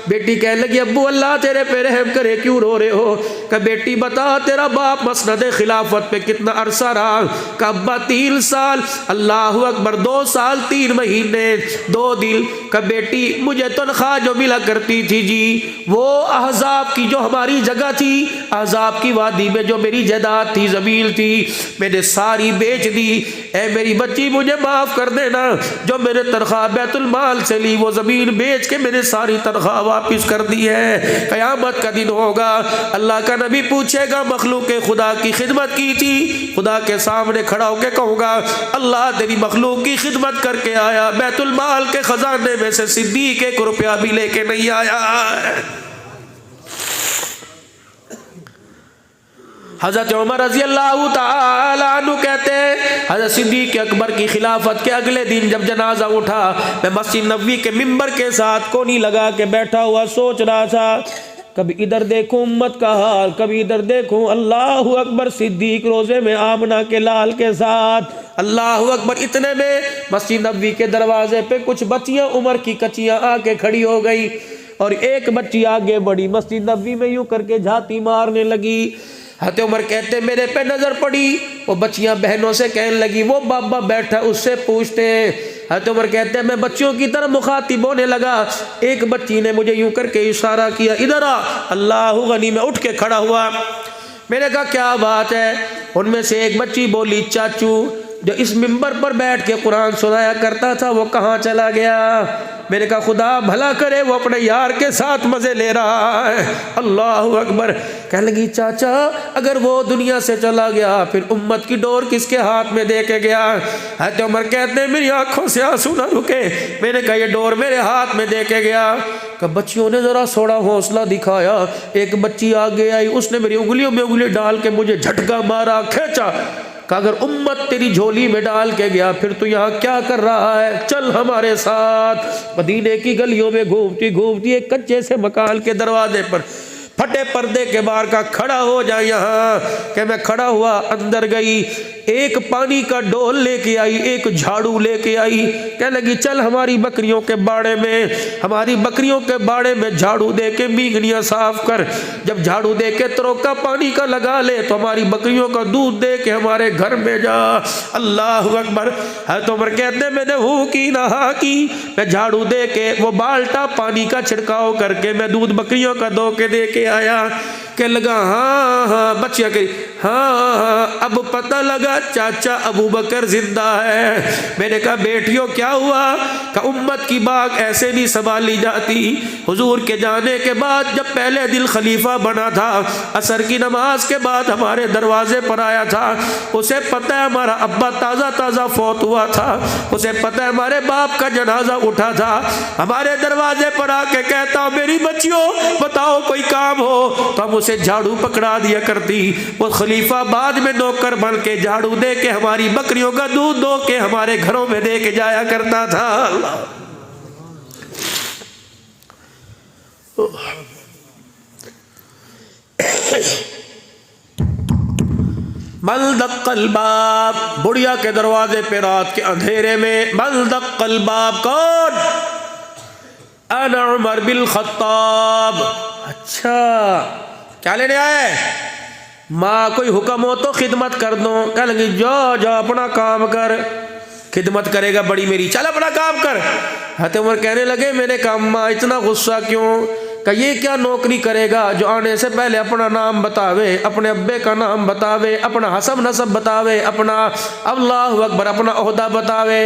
بیٹی کہنے لگی ابو اللہ تیرے پہ رحم کرے کیوں رو رہے ہو؟ کہ بیٹی بتا تیرا باپ مسند خلافت پہ کتنا عرصہ رہا؟ کہ ابا 3 سال۔ اللہ اکبر، 2 سال 3 مہینے 2 دن۔ کہ بیٹی مجھے تنخواہ جو ملا کرتی تھی جی وہ احزاب کی جو ہماری جگہ تھی، احزاب کی وادی میں جو میری جائیداد تھی زمین تھی، میں نے ساری بیچ دی، اے میری بچی مجھے معاف کر دینا، جو میرے تنخواہ بیت المال سے لی وہ زمین بیچ کے میرے ساری تنخواہ واپس کر دی ہے۔ قیامت کا دن ہوگا، اللہ کا نبی پوچھے گا مخلوق خدا کی خدمت کی تھی، خدا کے سامنے کھڑا ہو کے کہوں گا اللہ تیری مخلوق کی خدمت کر کے آیا، بیت المال کے خزانے میں سے صدیق 1 روپیہ بھی لے کے نہیں آیا۔ حضرت عمر رضی اللہ تعالی عنہ کہتے ہیں حضرت صدیق اکبر کی خلافت کے اگلے دن جب جنازہ اٹھا، میں مسجد نبوی کے ممبر کے ساتھ کونی لگا کے بیٹھا ہوا سوچ رہا تھا، کبھی ادھر دیکھوں امت کا حال، کبھی ادھر دیکھوں اللہ اکبر صدیق روزے میں آمنہ کے لال کے ساتھ، اللہ اکبر۔ اتنے میں مسجد نبوی کے دروازے پہ کچھ بچیاں عمر کی کچیاں آ کے کھڑی ہو گئی، اور ایک بچی آگے بڑی مسجد نبوی میں یوں کر کے جھاتی مارنے لگی۔ حضرت عمر کہتے میرے پہ نظر پڑی، وہ بچیاں بہنوں سے کہنے لگی وہ بابا بیٹھا اس سے پوچھتے ہیں۔ حضرت عمر کہتے ہیں میں بچیوں کی طرح مخاطب ہونے لگا، ایک بچی نے مجھے یوں کر کے اشارہ کیا ادھر آ، اللہ غنی میں اٹھ کے کھڑا ہوا۔ میں نے کہا کیا بات ہے؟ ان میں سے ایک بچی بولی چاچو جو اس ممبر پر بیٹھ کے قرآن سنایا کرتا تھا وہ کہاں چلا گیا؟ میں نے کہا خدا بھلا کرے وہ اپنے یار کے ساتھ مزے لے رہا ہے، اللہ اکبر۔ کہنے لگی چاچا اگر وہ دنیا سے چلا گیا پھر امت کی ڈور کس کے ہاتھ میں دے کے گیا؟ حضرت عمر کہتے ہیں میری آنکھوں سے آنسو نہ رکے، میں نے کہا یہ ڈور میرے ہاتھ میں دے کے گیا۔ کہ بچیوں نے ذرا تھوڑا حوصلہ دکھایا، ایک بچی آگے آئی، اس نے میری انگلیوں میں انگلی ڈال کے مجھے جھٹکا مارا، کھینچا، کہ اگر امت تیری جھولی میں ڈال کے گیا پھر تو یہاں کیا کر رہا ہے، چل ہمارے ساتھ۔ مدینے کی گلیوں میں گھومتی گھومتی ایک کچے سے مکان کے دروازے پر پھٹے پردے کے باہر کا کھڑا ہو جا یہاں، کہ میں کھڑا ہوا، اندر گئی، ایک پانی کا ڈول لے کے آئی، ایک جھاڑو لے کے آئی، کہنے لگی چل ہماری بکریوں کے باڑے میں، ہماری بکریوں کے باڑے میں جھاڑو دے کے مینگنیاں صاف کر، جب جھاڑو دے کے تروکا پانی کا لگا لے تو ہماری بکریوں کا دودھ دے کے ہمارے گھر میں جا، اللہ اکبر۔ حضرت عمر کہتے ہیں میں نے ہو کی نہا کی، میں جھاڑو دے کے وہ بالٹا پانی کا چھڑکاؤ کر کے میں دودھ بکریوں کا دو کے دے کے آیا، کہ لگا ہاں ہاں، بچیاں کہ ہاں اب پتہ لگا چاچا ابو بکر زندہ ہے۔ میں نے کہا بیٹیوں کیا ہوا؟ کہ امت کی باغ ایسے نہیں سنبھالی جاتی۔ حضور کے جانے کے بعد جب پہلے دن خلیفہ بنا تھا، عصر کی نماز کے بعد ہمارے دروازے پر آیا تھا، اسے پتہ ہے ہمارا ابا تازہ تازہ فوت ہوا تھا، اسے پتہ ہے ہمارے باپ کا جنازہ اٹھا تھا، ہمارے دروازے پر آ کے کہتا میری بچیوں بتاؤ کوئی کام ہو، تو ہم اسے جھاڑو پکڑا دیا کرتی، وہ خلیفہ بعد میں نوکر بن کے جھاڑو دے کے ہماری بکریوں کا دودھ دو کے ہمارے گھروں میں دے کے جایا کرتا تھا۔ من دق الباب، بڑھیا کے دروازے پہ رات کے اندھیرے میں، من دق الباب کون؟ انا عمر بن الخطاب۔ اچھا کیا لینے آئے؟ ماں کوئی حکم ہو تو خدمت کر دو، کہہ لگی جا جا اپنا کام کر، خدمت کرے گا بڑی میری، چل اپنا کام کر۔ حضرت عمر کہنے لگے میرے کہا ماں اتنا غصہ کیوں؟ کہ یہ کیا نوکری کرے گا جو آنے سے پہلے اپنا نام بتاوے، اپنے ابے کا نام بتاوے، اپنا حسب نسب بتاوے، اپنا اللہ اکبر اپنا عہدہ بتاوے،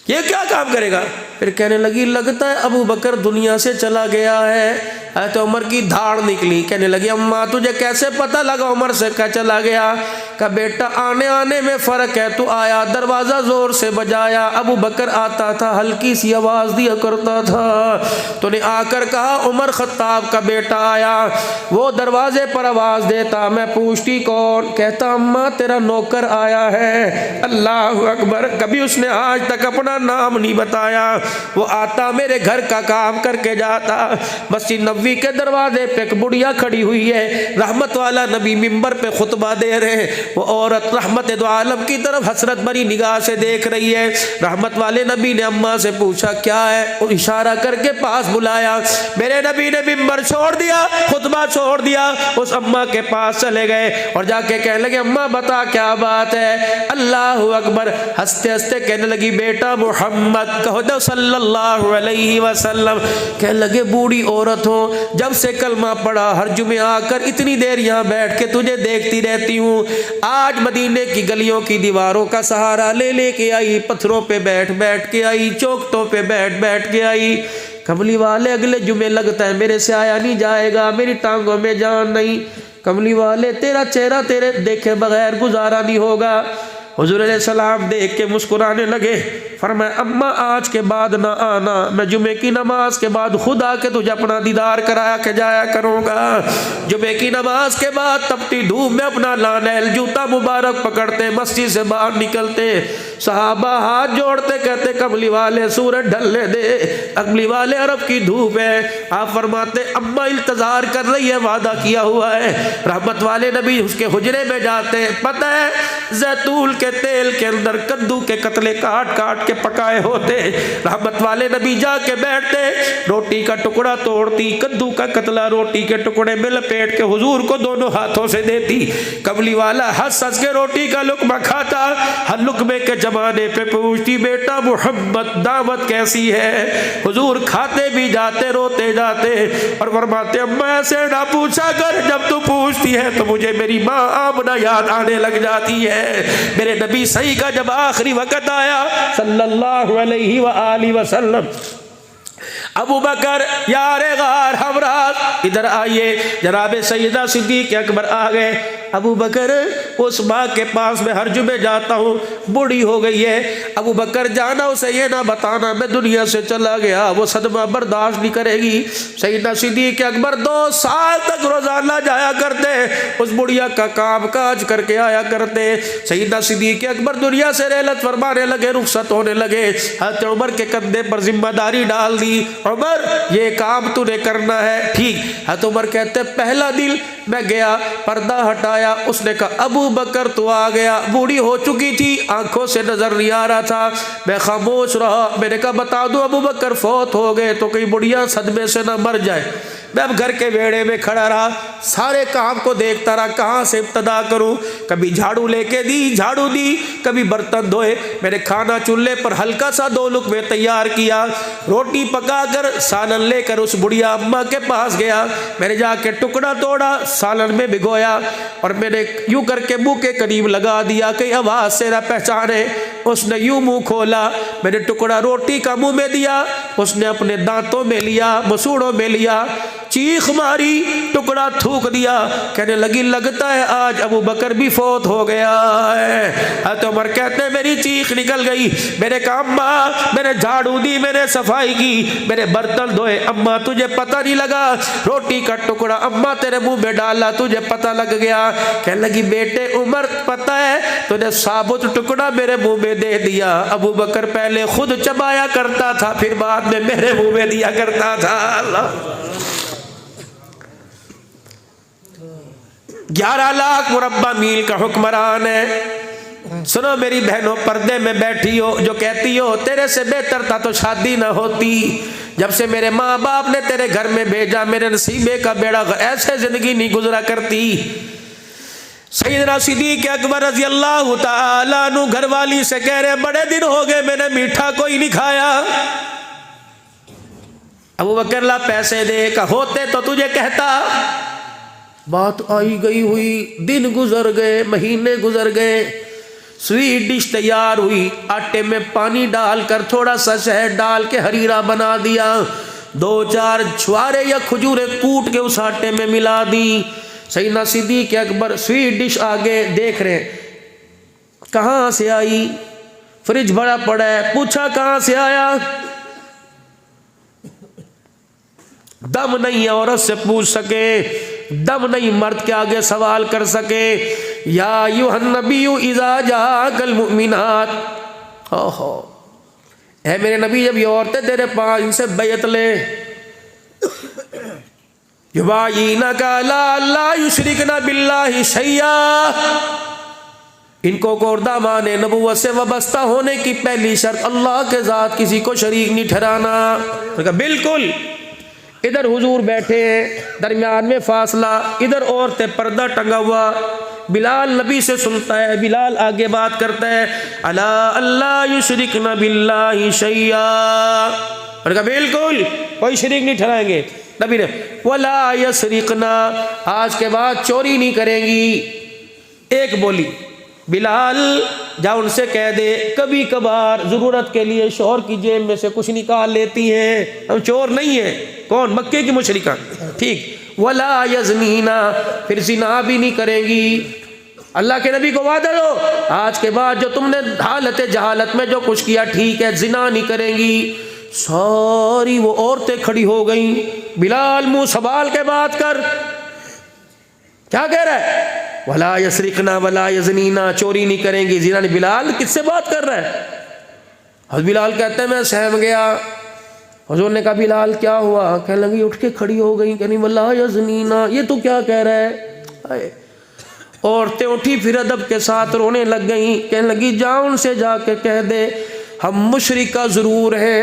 یہ کیا کام کرے گا؟ پھر کہنے لگی لگتا ہے ابو بکر دنیا سے چلا گیا ہے۔ حضرت عمر کی دھاڑ نکلی، کہنے لگی اماں تجھے کیسے پتہ لگا عمر سے کیا چلا گیا؟ کہا بیٹا آنے آنے میں فرق ہے، تو آیا دروازہ زور سے بجایا، ابو بکر آتا تھا ہلکی سی آواز دیا کرتا تھا، تو نے آ کر کہا عمر خطاب کا بیٹا آیا، وہ دروازے پر آواز دیتا، میں پوچھتی کون؟ کہتا اماں تیرا نوکر آیا ہے، اللہ اکبر۔ کبھی اس نے آج تک اپنا نام نہیں بتایا، وہ آتا میرے گھر کا کام کر کے جاتا۔ مسجد نبوی کے دروازے پہ ایک بڑھیا کھڑی ہوئی ہے، رحمت والا نبی ممبر پہ خطبہ دے رہے ہیں، وہ عورت رحمت دو عالم کی طرف حسرت بھری نگاہ سے دیکھ رہی ہے۔ رحمت والے نبی نے اماں سے پوچھا کیا ہے، اور اشارہ کر کے پاس بلایا، میرے نبی نے ممبر چھوڑ دیا، خطبہ چھوڑ دیا، اس اماں کے پاس چلے گئے اور جا کے کہنے لگے اماں بتا کیا بات ہے؟ اللہ اکبر، ہنستے ہنستے کہنے لگی بیٹا محمد کہو دو صلی اللہ علیہ وسلم. کہنے لگے بوڑھی عورت ہو, جب سے کلمہ پڑھا ہر جمعے آ کر اتنی دیر یہاں بیٹھ کے تجھے دیکھتی رہتی ہوں. آج مدینے کی گلیوں کی دیواروں کا سہارا لے لے کے آئی, پتھروں پہ بیٹھ بیٹھ کے آئی, چوکھٹوں پہ بیٹھ بیٹھ کے آئی. کملی والے اگلے جمعے لگتا ہے میرے سے آیا نہیں جائے گا, میری ٹانگوں میں جان نہیں. کملی والے تیرا چہرہ تیرے دیکھے بغیر گزارا نہیں ہوگا. حضور علیہ السلام دیکھ کے مسکرانے لگے, فرمایا اماں آج کے بعد نہ آنا, میں جمعے کی نماز کے بعد خود آ کے تجھے اپنا دیدار کرایا کے جایا کروں گا. جمعے کی نماز کے بعد تپتی دھوپ میں اپنا لانیل جوتا مبارک پکڑتے مسجد سے باہر نکلتے, صحابہ ہاتھ جوڑتے کہتے کملی والے سورج ڈھلنے دے, کملی والے عرب کی دھوپ ہے. آپ فرماتے اماں انتظار کر رہی ہے, وعدہ کیا ہوا ہے. رحمت والے نبی اس کے حجرے میں جاتے, پتہ ہے زیتون کے تیل کے اندر کدو کے قتلے کاٹ کاٹ کے پکائے ہوتے. رحمت والے نبی جا کے بیٹھتے, روٹی کا ٹکڑا توڑتی, کدو کا قتلہ روٹی کے ٹکڑے میں لپیٹ کے حضور کو دونوں ہاتھوں سے دیتی. کملی والا ہنس ہنس کے روٹی کا لقمہ کھاتا, ہر لقمے کے زمانے پہ پوچھتی بیٹا محمد دعوت کیسی ہے. حضور کھاتے بھی جاتے روتے جاتے اور فرماتے اماں ایسے نہ پوچھا کر, جب تو پوچھتی ہے تو مجھے میری ماں آمنہ یاد آنے لگ جاتی ہے. میرے نبی صحیح کا جب آخری وقت آیا صلی اللہ علیہ وآلہ وسلم, ابو بکر یار غار ہمراہ ادھر آئیے. جناب سیدہ صدیق اکبر آ گئے. ابو بکر اس ماں کے پاس میں ہر جمعے جاتا ہوں, بوڑھی ہو گئی ہے. ابو بکر جانا اسے یہ نہ بتانا میں دنیا سے چلا گیا, وہ صدمہ برداشت نہیں کرے گی. سیدہ صدیق اکبر 2 سال تک روزانہ جایا کرتے, اس بڑھیا کا کام کاج کر کے آیا کرتے. سیدہ صدیق اکبر دنیا سے رحلت فرمانے لگے, رخصت ہونے لگے. حضرت عمر کے کندھے پر ذمہ داری ڈال دی, عمر یہ کام تو نے کرنا ہے. ٹھیک. حضرت عمر کہتے پہلا دن میں گیا, پردہ ہٹایا, اس نے کہا ابو بکر تو آ گیا. بوڑھی ہو چکی تھی, آنکھوں سے نظر نہیں آ رہا تھا. میں خاموش رہا. میں نے کہا بتا دو ابو بکر فوت ہو گئے تو کہیں بڑھیا صدمے سے نہ مر جائے. میں اب گھر کے ویڑے میں کھڑا رہا, سارے کام کو دیکھتا رہا کہاں سے ابتدا کروں. کبھی جھاڑو لے کے دی, جھاڑو دی, کبھی برتن دھوئے. میں نے کھانا چولہے پر ہلکا سا 2 لقمے تیار کیا, روٹی پکا کر سالن لے کر اس بڑھیا اماں کے پاس گیا. میں نے جا کے ٹکڑا توڑا, سالن میں بھگویا اور میں نے یوں کر کے منہ کے قریب لگا دیا کہ آواز سے نہ پہچانے. اس نے یوں منہ کھولا, میں نے ٹکڑا روٹی کا منہ میں دیا, اس نے اپنے دانتوں میں لیا, مسوڑوں میں لیا, چیخ ماری, ٹکڑا تھوک دیا. کہنے لگی لگتا ہے آج ابو بکر بھی فوت ہو گیا ہے. حضرت عمر کہتے ہیں میری چیخ نکل گئی. میں نے کہا اماں, میں نے جھاڑو دی, میں نے صفائی کی, میں نے برتن دھوئے, اماں تجھے پتہ نہیں لگا. روٹی کا ٹکڑا اماں تیرے منہ میں ڈالا, تجھے پتہ لگ گیا. کہنے لگی بیٹے عمر پتہ ہے تو نے ثابت ٹکڑا میرے منہ میں دے دیا. ابو بکر پہلے خود چبایا کرتا تھا, پھر بعد میں میرے منہ میں دیا کرتا تھا. اللہ 11 لاکھ مربع میل کا حکمران ہے. سنو میری بہنوں, پردے میں بیٹھی ہو جو کہتی ہو تیرے سے بہتر تھا تو شادی نہ ہوتی. جب سے میرے ماں باپ نے تیرے گھر میں بھیجا میرے نصیبے کا بیڑا ایسے زندگی نہیں گزرا کرتی. سیدنا صدیق اکبر رضی اللہ تعالیٰ عنہ گھر والی سے کہہ رہے بڑے دن ہو گئے میں نے میٹھا کوئی نہیں کھایا. ابو بکر لا پیسے دے, کہ ہوتے تو تجھے کہتا. بات آئی گئی ہوئی, دن گزر گئے, مہینے گزر گئے, سویٹ ڈش تیار ہوئی. آٹے میں پانی ڈال کر تھوڑا سا شہد ڈال کے حریرہ بنا دیا, 2-4 چھوارے یا کھجورے کوٹ کے اس آٹے میں ملا دی. سیدنا صدیق اکبر سویٹ ڈش آگے دیکھ رہے, کہاں سے آئی, فریج بڑا پڑا ہے. پوچھا کہاں سے آیا, دم نہیں عورت سے پوچھ سکے, دم نہیں مرد کے آگے سوال کر سکے. یا ایھا النبی اذا جاءک المؤمنات, اے میرے نبی جب یہ عورتیں تیرے پاس ان سے بیعت لے, یبايعنک علی لا یشرکن باللہ شیئا, ان کو گوردہ مانے نبوت سے وابستہ ہونے کی پہلی شرط اللہ کے ذات کسی کو شریک نہیں ٹھہرانا. بالکل. ادھر حضور بیٹھے ہیں, درمیان میں فاصلہ, ادھر عورتیں پردہ ٹنگا ہوا, بلال نبی سے سنتا ہے، بلال آگے بات کرتا ہے، الا اللہ یشرکن باللہ شیئا، اور کہا بالکل کوئی شریک نہیں ٹھہرائیں گے۔ نبی نے ولا یسرقنا، آج کے بعد چوری نہیں کریں گی۔ ایک بولی بلال جا ان سے کہہ دے کبھی کبھار ضرورت کے لیے شوہر کی جیب میں سے کچھ نکال لیتی ہیں، ہم چور نہیں ہیں۔ کون؟ مکے کی مشرکہ، ٹھیک۔ ولا یزنینا، پھر زنا بھی نہیں کریں گی۔ اللہ کے نبی کو وعدہ دو آج کے بعد جو تم نے حالت جہالت میں جو کچھ کیا ٹھیک ہے، زنا نہیں کریں گی۔ ساری وہ عورتیں کھڑی ہو گئیں۔ بلال منہ سنبھال کے بات کر، کیا کہہ رہا ہے؟ ولا یسرقنا ولا یزنینا، چوری نہیں کریں گی، زنا نہیں۔ بلال کس سے بات کر رہا ہے؟ حضرت بلال کہتے ہیں میں سہم گیا۔ حضور نے کہا بلال کیا ہوا؟ کہنے لگی اٹھ کے کھڑی ہو گئی، کہنی ولا یزنینا، یہ تو کیا کہہ رہا ہے؟ عورتیں اٹھی پھر ادب کے ساتھ رونے لگ گئیں، کہنے لگی جا ان سے جا کے کہہ دے ہم مشرکہ ضرور ہے،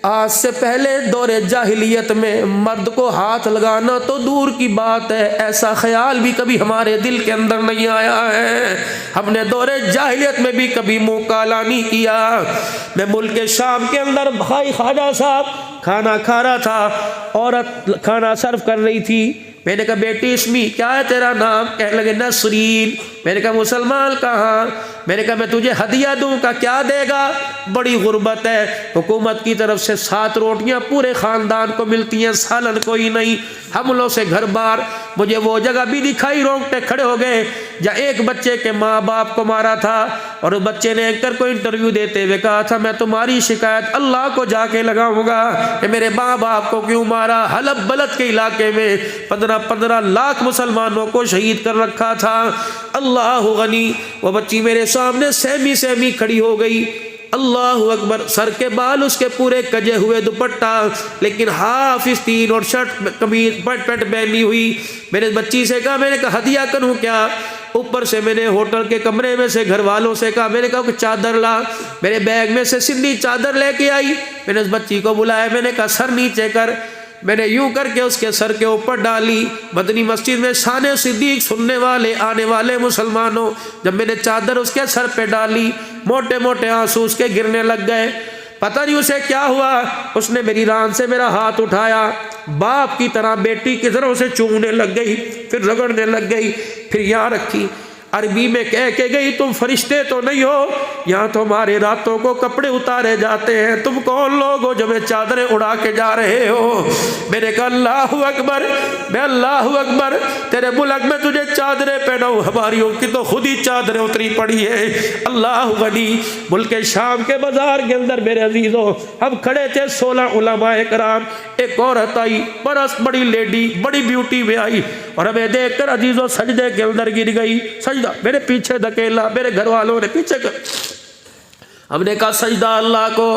آج سے پہلے دور جاہلیت میں مرد کو ہاتھ لگانا تو دور کی بات ہے، ایسا خیال بھی کبھی ہمارے دل کے اندر نہیں آیا ہے، ہم نے دور جاہلیت میں بھی کبھی منہ کالا نہیں کیا۔ میں ملک شام کے اندر بھائی خواجہ صاحب کھانا کھا رہا تھا، عورت کھانا سرو کر رہی تھی، میں نے کہا بیٹی اسمی کیا ہے تیرا نام؟ کہنے لگے نسرین۔ میں نے کہا مسلمان کہاں؟ میں نے کہا میں تجھے ہدیہ دوں کا کیا دے گا؟ بڑی غربت ہے، حکومت کی طرف سے 7 روٹیاں پورے خاندان کو ملتی ہیں، سالن کوئی نہیں، حملوں سے گھر بار۔ مجھے وہ جگہ بھی دکھائی، رونگٹے کھڑے ہو گئے جہاں ایک بچے کے ماں باپ کو مارا تھا، اور اس بچے نے اینکر کو انٹرویو دیتے ہوئے کہا تھا میں تمہاری شکایت اللہ کو جا کے لگاؤں گا کہ میرے ماں باپ کو کیوں مارا۔ حلب بلد کے علاقے میں 15 لاکھ مسلمانوں کو شہید کر رکھا تھا۔ اللہ غنی، وہ بچی میرے سامنے سہمی سہمی کھڑی ہو گئی، اللہ اکبر، سر کے بال اس کے پورے کجے ہوئے، دوپٹہ لیکن ہاف آستین اور شرٹ قمیض پٹ پہنی ہوئی۔ میں نے بچی سے کہا، میں نے کہا ہدیہ کروں کیا؟ اوپر سے میں نے ہوٹل کے کمرے میں سے گھر والوں سے کہا، میں نے کہا کہ چادر لا، میرے بیگ میں سے سندھی چادر لے کے آئی، میں نے اس بچی کو بلایا، میں نے کہا سر نیچے کر، میں نے یوں کر کے اس کے سر کے اوپر ڈالی۔ مدنی مسجد میں شان صدیق سننے والے آنے والے مسلمانوں، جب میں نے چادر اس کے سر پہ ڈالی موٹے موٹے آنسو اس کے گرنے لگ گئے۔ پتہ نہیں اسے کیا ہوا، اس نے میری ران سے میرا ہاتھ اٹھایا، باپ کی طرح بیٹی کی طرح اسے چومنے لگ گئی، پھر رگڑنے لگ گئی، پھر یہاں رکھی، عربی میں کہہ کے گئی تم فرشتے تو نہیں ہو، یہاں تمہارے راتوں کو کپڑے اتارے جاتے ہیں، تم کون لوگ ہو جو میں چادریں اڑا کے جا رہے ہو؟ میں نے کہا اللہ اکبر، میں اللہ اکبر، تیرے ملک میں تجھے چادریں پہناؤں، ہماری ان کی تو خود ہی چادریں اتری پڑی ہے۔ اللہ غنی، ملک شام کے بازار کے اندر میرے عزیزوں ہم کھڑے تھے، 16 علماء کرام، ایک عورت آئی، برس بڑی لیڈی بڑی بیوٹی میں آئی، اور ہمیں دیکھ کر عزیزوں سجدے کے اندر گر گئی، میرے پیچھے دھکیلا، میرے گھر والوں نے پیچھے کر، ہم نے کہا سجدہ اللہ کو۔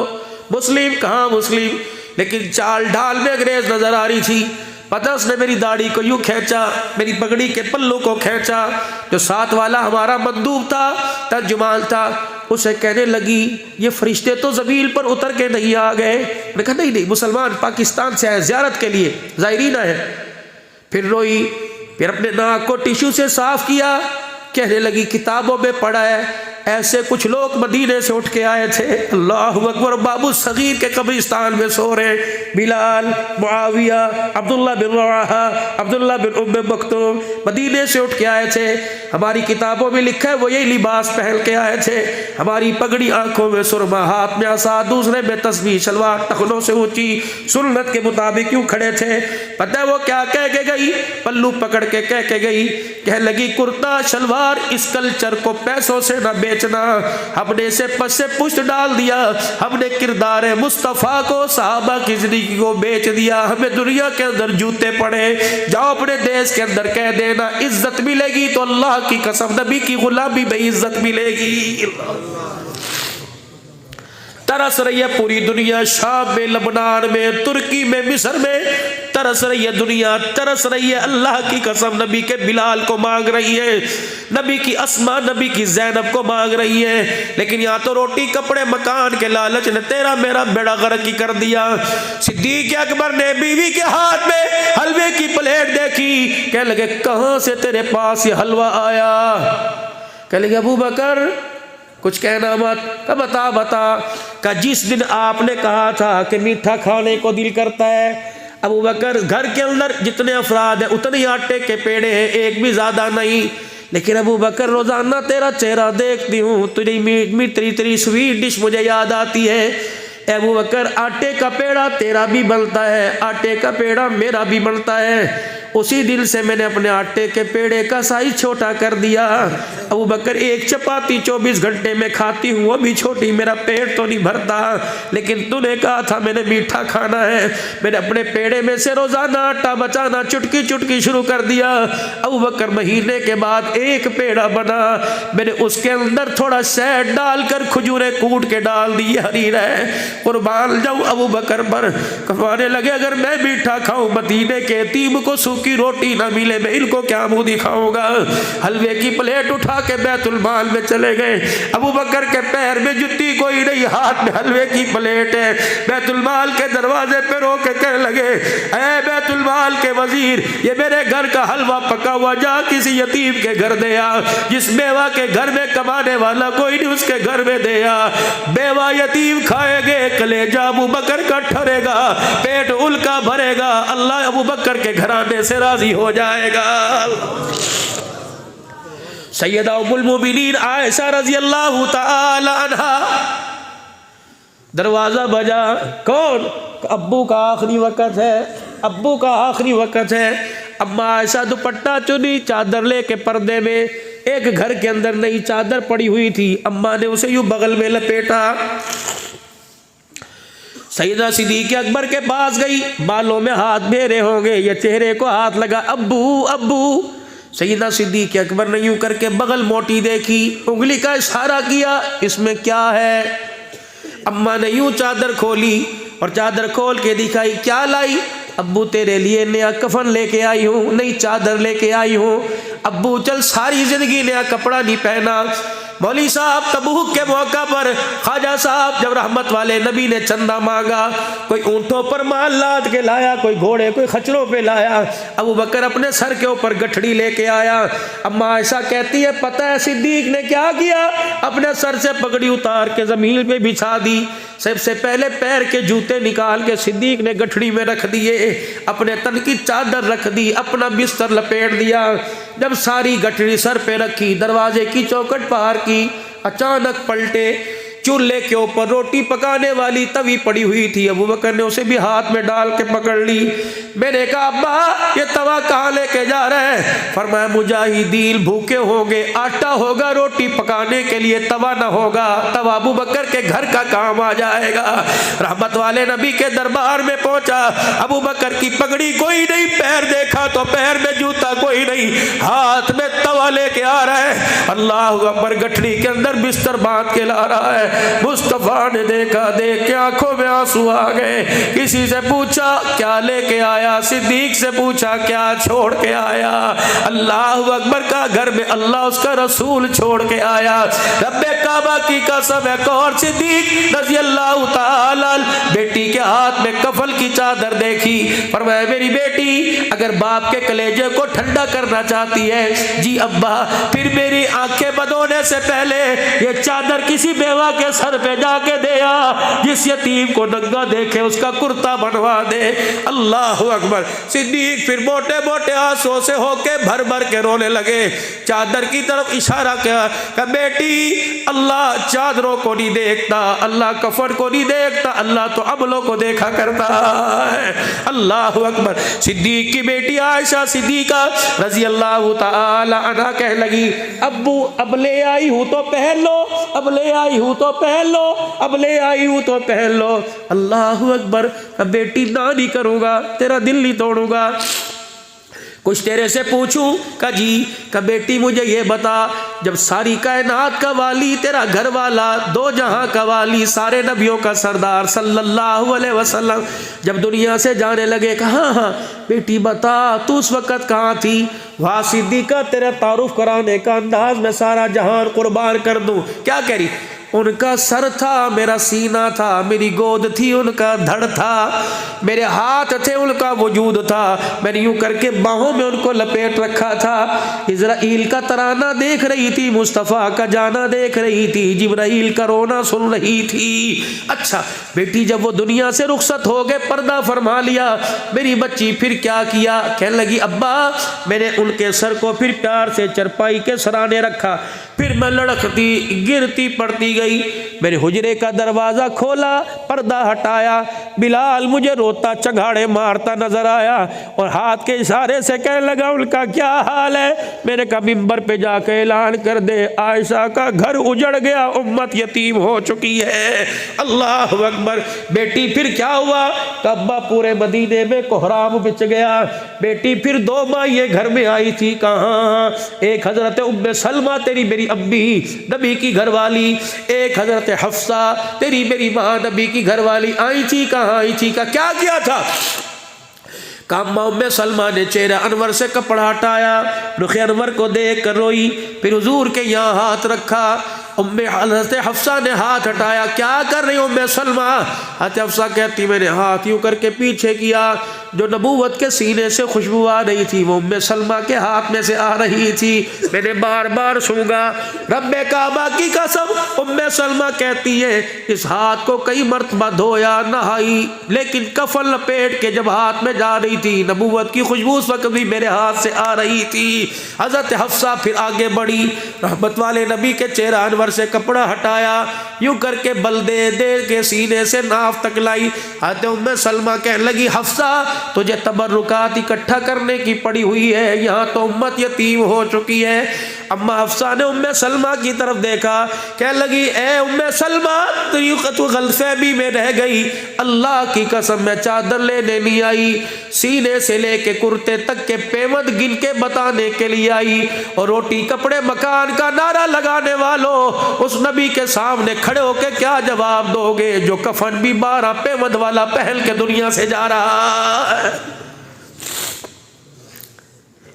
مسلم کہاں مسلم، لیکن چال ڈھال میں انگریز نظر آ رہی تھی۔ پتہ اس نے میری داڑھی کو یوں کھینچا، میری پگڑی کے پلو کو کھینچا، جو ساتھ والا ہمارا مندوب تھا، ترجمان تھا، اسے کہنے لگی یہ فرشتے تو زمین پر اتر کے نہیں آ گئے۔ میں نے کہا نہیں نہیں، مسلمان پاکستان سے آئے زیارت کے لیے، زائرین ہے۔ پھر روئی، پھر اپنے ناک کو ٹیشو سے صاف کیا، کہنے لگی کتابوں میں پڑھا ہے ایسے کچھ لوگ مدینے سے اٹھ کے آئے تھے، اللہ اکبر، بابو صغیر کے قبرستان میں سو رہے، بلال، معاویہ، عبداللہ بن رواحہ، عبداللہ بن ام مکتوم مدینے سے اٹھ کے آئے تھے، ہماری کتابوں میں لکھا ہے وہ یہی لباس پہن کے آئے تھے، ہماری پگڑی آنکھوں میں سرما، ہاتھ میں عصا، دوسرے میں تسبیح، شلوار ٹخنوں سے اونچی، سنت کے مطابق کیوں کھڑے تھے۔ پتہ ہے وہ کیا کہہ کے گئی؟ پلو پکڑ کے کہہ کے گئی، کہنے لگی کرتا شلوار اس کلچر کو پیسوں سے نہ بیچنا، ہم نے اسے پس سے پشت ڈال دیا، ہم نے کردار مصطفیٰ کو، صحابہ کی زندگی کو بیچ دیا، ہمیں دنیا کے اندر جوتے پڑے، جاؤ اپنے دیش کے اندر کہہ دینا عزت ملے گی تو اللہ کی قسم نبی کی غلامی میں عزت ملے گی۔ ترس رہی ہے پوری دنیا، شام میں، لبنان میں، ترکی میں، مصر میں ترس رہی ہے دنیا، ترس رہی ہے۔ اللہ کی قسم نبی کے بلال کو مانگ رہی ہے، نبی کی اسما، نبی کی زینب کو مانگ رہی ہے، لیکن یہاں تو روٹی کپڑے مکان کے لالچ نے تیرا میرا بیڑا غرق ہی کر دیا۔ صدیق اکبر نے بیوی کے ہاتھ میں حلوے کی پلیٹ دیکھی، کہنے لگے کہاں سے تیرے پاس یہ حلوہ آیا؟ کہنے لگے ابو بکر کچھ کہنا مت۔ کہ بتا بتا۔ کہ جس دن آپ نے کہا تھا کہ میٹھا کھانے کو دل کرتا ہے، ابو بکر گھر کے اندر جتنے افراد ہیں اتنے ہی آٹے کے پیڑے ہیں، ایک بھی زیادہ نہیں، لیکن ابو بکر روزانہ تیرا چہرہ دیکھتی ہوں، تیری سویٹ ڈش مجھے یاد آتی ہے۔ اے ابو بکر آٹے کا پیڑا تیرا بھی بنتا ہے، آٹے کا پیڑا میرا بھی بنتا ہے، اسی دن سے میں نے اپنے آٹے کے پیڑے کا سائز چھوٹا کر دیا۔ ابو بکر ایک چپاتی 24 گھنٹے میں کھاتی ہوں، وہ بھی چھوٹی، میرا پیٹ تو نہیں بھرتا، لیکن تو نے کہا تھا میں نے میٹھا کھانا ہے، میں نے اپنے پیڑے میں سے روزانہ آٹا بچانا چٹکی چٹکی شروع کر دیا۔ ابو بکر مہینے کے بعد ایک پیڑا بنا، میں نے اس کے اندر تھوڑا شہد ڈال کر کھجوریں کوٹ کے ڈال دی، ہری رہے قربان جاؤں ابو بکر پر۔ کہنے لگے اگر میں میٹھا کھاؤں مدینے کے یتیم کو کی روٹی نہ ملے میں ان کو کیا منہ دکھاؤں گا۔ حلوے کی پلیٹ اٹھا کے بیت المال میں چلے گئے۔ ابو بکر کے پیر میں جتی کوئی نہیں، ہاتھ میں حلوے کی پلیٹ ہے، بیت المال کے دروازے پہ رو کے کہنے لگے اے بیت المال کے وزیر، یہ میرے گھر کا حلوہ پکا ہوا، جا کسی یتیم کے گھر دے آ، جس بیوہ کے گھر میں کمانے والا کوئی نہیں اس کے گھر میں دے آ، بیوہ یتیم کھائے گے کلیجہ ابو بکر کا ٹھرے گا، پیٹ ان کا بھرے گا، اللہ ابو بکر کے گھرانے سے راضی ہو جائے گا۔ سیدہ ام المؤمنین عائشہ رضی اللہ تعالی عنہا دروازہ بجا، کون؟ ابو کا آخری وقت ہے، ابو کا آخری وقت ہے۔ اما عائشہ دوپٹہ چنی، چادر لے کے پردے میں، ایک گھر کے اندر نئی چادر پڑی ہوئی تھی، اما نے اسے یوں بغل میں لپیٹا۔ سیدہ صدیق اکبر کے پاس گئی، بالوں میں ہاتھ پھیرے ہوں گے، یہ چہرے کو ہاتھ لگا، ابو ابو۔ سیدہ صدیق اکبر نے یوں کر کے بغل موٹی دیکھی، انگلی کا اشارہ کیا، اس میں کیا ہے؟ اماں نے یوں چادر کھولی اور چادر کھول کے دکھائی، کیا لائی؟ ابو تیرے لیے نیا کفن لے کے آئی ہوں، نئی چادر لے کے آئی ہوں۔ ابو چل ساری زندگی نیا کپڑا نہیں پہنا۔ مولوی صاحب تبوک کے موقع پر خواجہ صاحب جب رحمت والے نبی نے چندہ مانگا، کوئی اونٹوں پر مال لاد کے لایا، کوئی گھوڑے کوئی خچروں پہ لایا، ابو بکر اپنے سر کے اوپر گٹھڑی لے کے آیا۔ اما عائشہ کہتی ہے پتہ ہے صدیق نے کیا کیا؟ اپنے سر سے پگڑی اتار کے زمین پہ بچھا دی، سب سے پہلے پیر کے جوتے نکال کے صدیق نے گٹھڑی میں رکھ دیے، اپنے تن کی چادر رکھ دی، اپنا بستر لپیٹ دیا۔ جب ساری گٹھڑی سر پہ رکھی، دروازے کی چوکھٹ پار کی، اچانک پلٹے، چولہے کے اوپر روٹی پکانے والی توی پڑی ہوئی تھی، ابو بکر نے اسے بھی ہاتھ میں ڈال کے پکڑ لی۔ میں نے کہا ابا یہ توا کہاں لے کے جا رہے ہیں؟ فرمایا مجاہدین بھوکے ہوں گے، آٹا ہوگا روٹی پکانے کے لیے، توا نہ ہوگا، توا ابو بکر کے گھر کا کام آ جائے گا۔ رحمت والے نبی کے دربار میں پہنچا، ابو بکر کی پگڑی کوئی نہیں، پیر دیکھا تو پیر میں جوتا کوئی نہیں، ہاتھ میں توا لے کے آ رہا ہے، اللہ اکبر، گٹھڑی کے اندر بستر باندھ کے لا رہا ہے۔ مصطفیٰ نے دیکھا، دیکھ کے آنکھوں میں آنسو آ گئے۔ کسی سے پوچھا کیا لے کے آیا؟ صدیق سے پوچھا کیا چھوڑ کے آیا؟ اللہ اکبر کا گھر میں اللہ اس کا رسول چھوڑ کے آیا۔ رب کعبہ کی قسم ہے، اور صدیق رضی اللہ تعالی بیٹی کے ہاتھ میں کفن کی چادر دیکھی، فرمایا میری بیٹی اگر باپ کے کلیجے کو ٹھنڈا کرنا چاہتی ہے، جی ابا، پھر میری آنکھیں بند ہونے سے پہلے یہ چادر کسی بیوہ کے سر پہ جا کے دیا، جس یتیم کو ننگا دیکھے اس کا کرتا بنوا دے۔ اللہ اکبر۔ صدیق پھر موٹے موٹے آنسوں سے ہو کے بھر بھر کے رونے لگے، چادر کی طرف اشارہ کیا کہ بیٹی اللہ چادروں کو نہیں دیکھتا، اللہ کفن کو نہیں دیکھتا، اللہ تو عملوں کو دیکھا کرتا ہے۔ اللہ اکبر۔ صدیق کی بیٹی عائشہ صدیقہ رضی اللہ تعالی عنہا کہنے لگی ابو اب لے آئی ہوں تو پہن لو، اب لے آئی ہوں تو پہن لو، اب لے آئی ہوں تو پہن لو۔ اللہ اکبر۔ بیٹی نہ نہیں کروں گا، تیرا دل نہیں توڑوں گا۔ کچھ تیرے سے پوچھوں؟ کہا جی۔ کہا بیٹی مجھے یہ بتا، جب ساری کائنات کا والی تیرا گھر والا، دو جہاں کا والی، سارے نبیوں کا سردار صلی اللہ علیہ وسلم جب دنیا سے جانے لگے، کہا ہاں بیٹی بتا تو اس وقت کہاں تھی؟ وہاں صدیقہ تیرا تعارف کرانے کا انداز میں سارا جہان قربان کر دوں۔ کیا کہہ رہی؟ ان کا سر تھا، میرا سینہ تھا، میری گود تھی، ان کا دھڑ تھا، میرے ہاتھ تھے، ان کا وجود تھا، میں نے یوں کر کے باہوں میں ان کو لپیٹ رکھا تھا۔ اسرائیل کا ترانہ دیکھ رہی تھی، مصطفیٰ کا جانا دیکھ رہی تھی، جبرائیل کا رونا سن رہی تھی۔ اچھا بیٹی جب وہ دنیا سے رخصت ہو گئے، پردہ فرما لیا، میری بچی پھر کیا کیا؟ کہنے لگی ابا میں نے ان کے سر کو پھر پیار سے چرپائی کے سرانے رکھا، پھر میں لڑکتی گرتی پڑتی گئی، میرے حجرے کا دروازہ کھولا، پردہ ہٹایا، بلال مجھے روتا چنگھاڑے مارتا نظر آیا اور ہاتھ کے اشارے سے کہنے لگا ان کا کیا حال ہے؟ میں نے کہا ممبر پہ جا کے اعلان کر دے عائشہ کا گھر اجڑ گیا، امت یتیم ہو چکی ہے۔ اللہ اکبر۔ بیٹی پھر کیا ہوا؟ کہ ابا پورے مدینے میں کوہرام بچ گیا۔ بیٹی پھر دو مائیں گھر میں آئی تھی، کہاں؟ ایک حضرت ام سلمہ تیری میری امی نبی کی گھر والی، ایک حضرت حفصہ تیری میری ماں نبی کی گھر والی آئی تھی۔ کہاں آئی تھی؟ کیا کیا تھا؟ کاما ام سلمہ نے چہرہ انور سے کپڑا ہٹایا، رخ انور کو دیکھ کر روئی، پھر حضور کے یہاں ہاتھ رکھا، حضرت حفصہ نے ہاتھ ہٹایا، کیا کر رہی ام سلمہ؟ حضرت حفصہ کہتی میں نے ہاتھ یوں کر کے پیچھے کیا، جو نبوت کے سینے سے خوشبو آ رہی تھی وہ ام سلمہ کے ہاتھ میں سے آ رہی تھی، میں نے بار بار سونگا، رب کعبہ کی قسم ام سلمہ کہتی ہے اس ہاتھ کو کئی مرتبہ دھویا نہائی، لیکن کفن لپیٹ کے جب ہاتھ میں جا رہی تھی نبوت کی خوشبو اس وقت بھی میرے ہاتھ سے آ رہی تھی۔ حضرت حفصہ پھر آگے بڑھی، رحمت والے نبی کے چہرہ انور سے کپڑا ہٹایا، یوں کر کے بلدے دے کے سینے سے ناف تک لائی۔ حضرت ام سلمہ کہنے لگی حفصہ تجھے تبرکات اکٹھا کرنے کی پڑی ہوئی ہے، یہاں تو امت یتیم ہو چکی ہے۔ اما حفصہ نے ام سلمہ کی طرف دیکھا، کہنے لگی اے ام سلمہ تو غلطفہمی میں رہ گئی، اللہ کی قسم میں چادر لینے نہیں آئی، سینے سے لے کے کرتے تک کے پیوند گن کے بتانے کے لیے آئی، اور روٹی کپڑے مکان کا نعرہ لگانے والوں اس نبی کے سامنے کھڑے ہو کے کیا جواب دو گے جو کفن بھی 12 پیوند والا پہن کے دنیا سے جا رہا ہے؟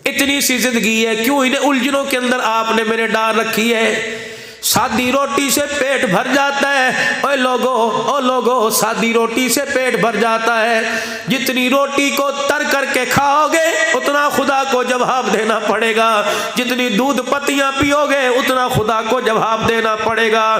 اتنی سی زندگی ہے، کیوں انہیں الجھنوں کے اندر آپ نے میرے ڈال رکھی ہے؟ سادی روٹی سے پیٹ بھر جاتا ہے، اے لوگو سادی روٹی سے پیٹ بھر جاتا ہے، جتنی روٹی کو تر کر کے کھاؤ گے اتنا خدا کو جواب دینا پڑے گا، جتنی دودھ پتیاں پیو گے اتنا خدا کو جواب دینا پڑے گا۔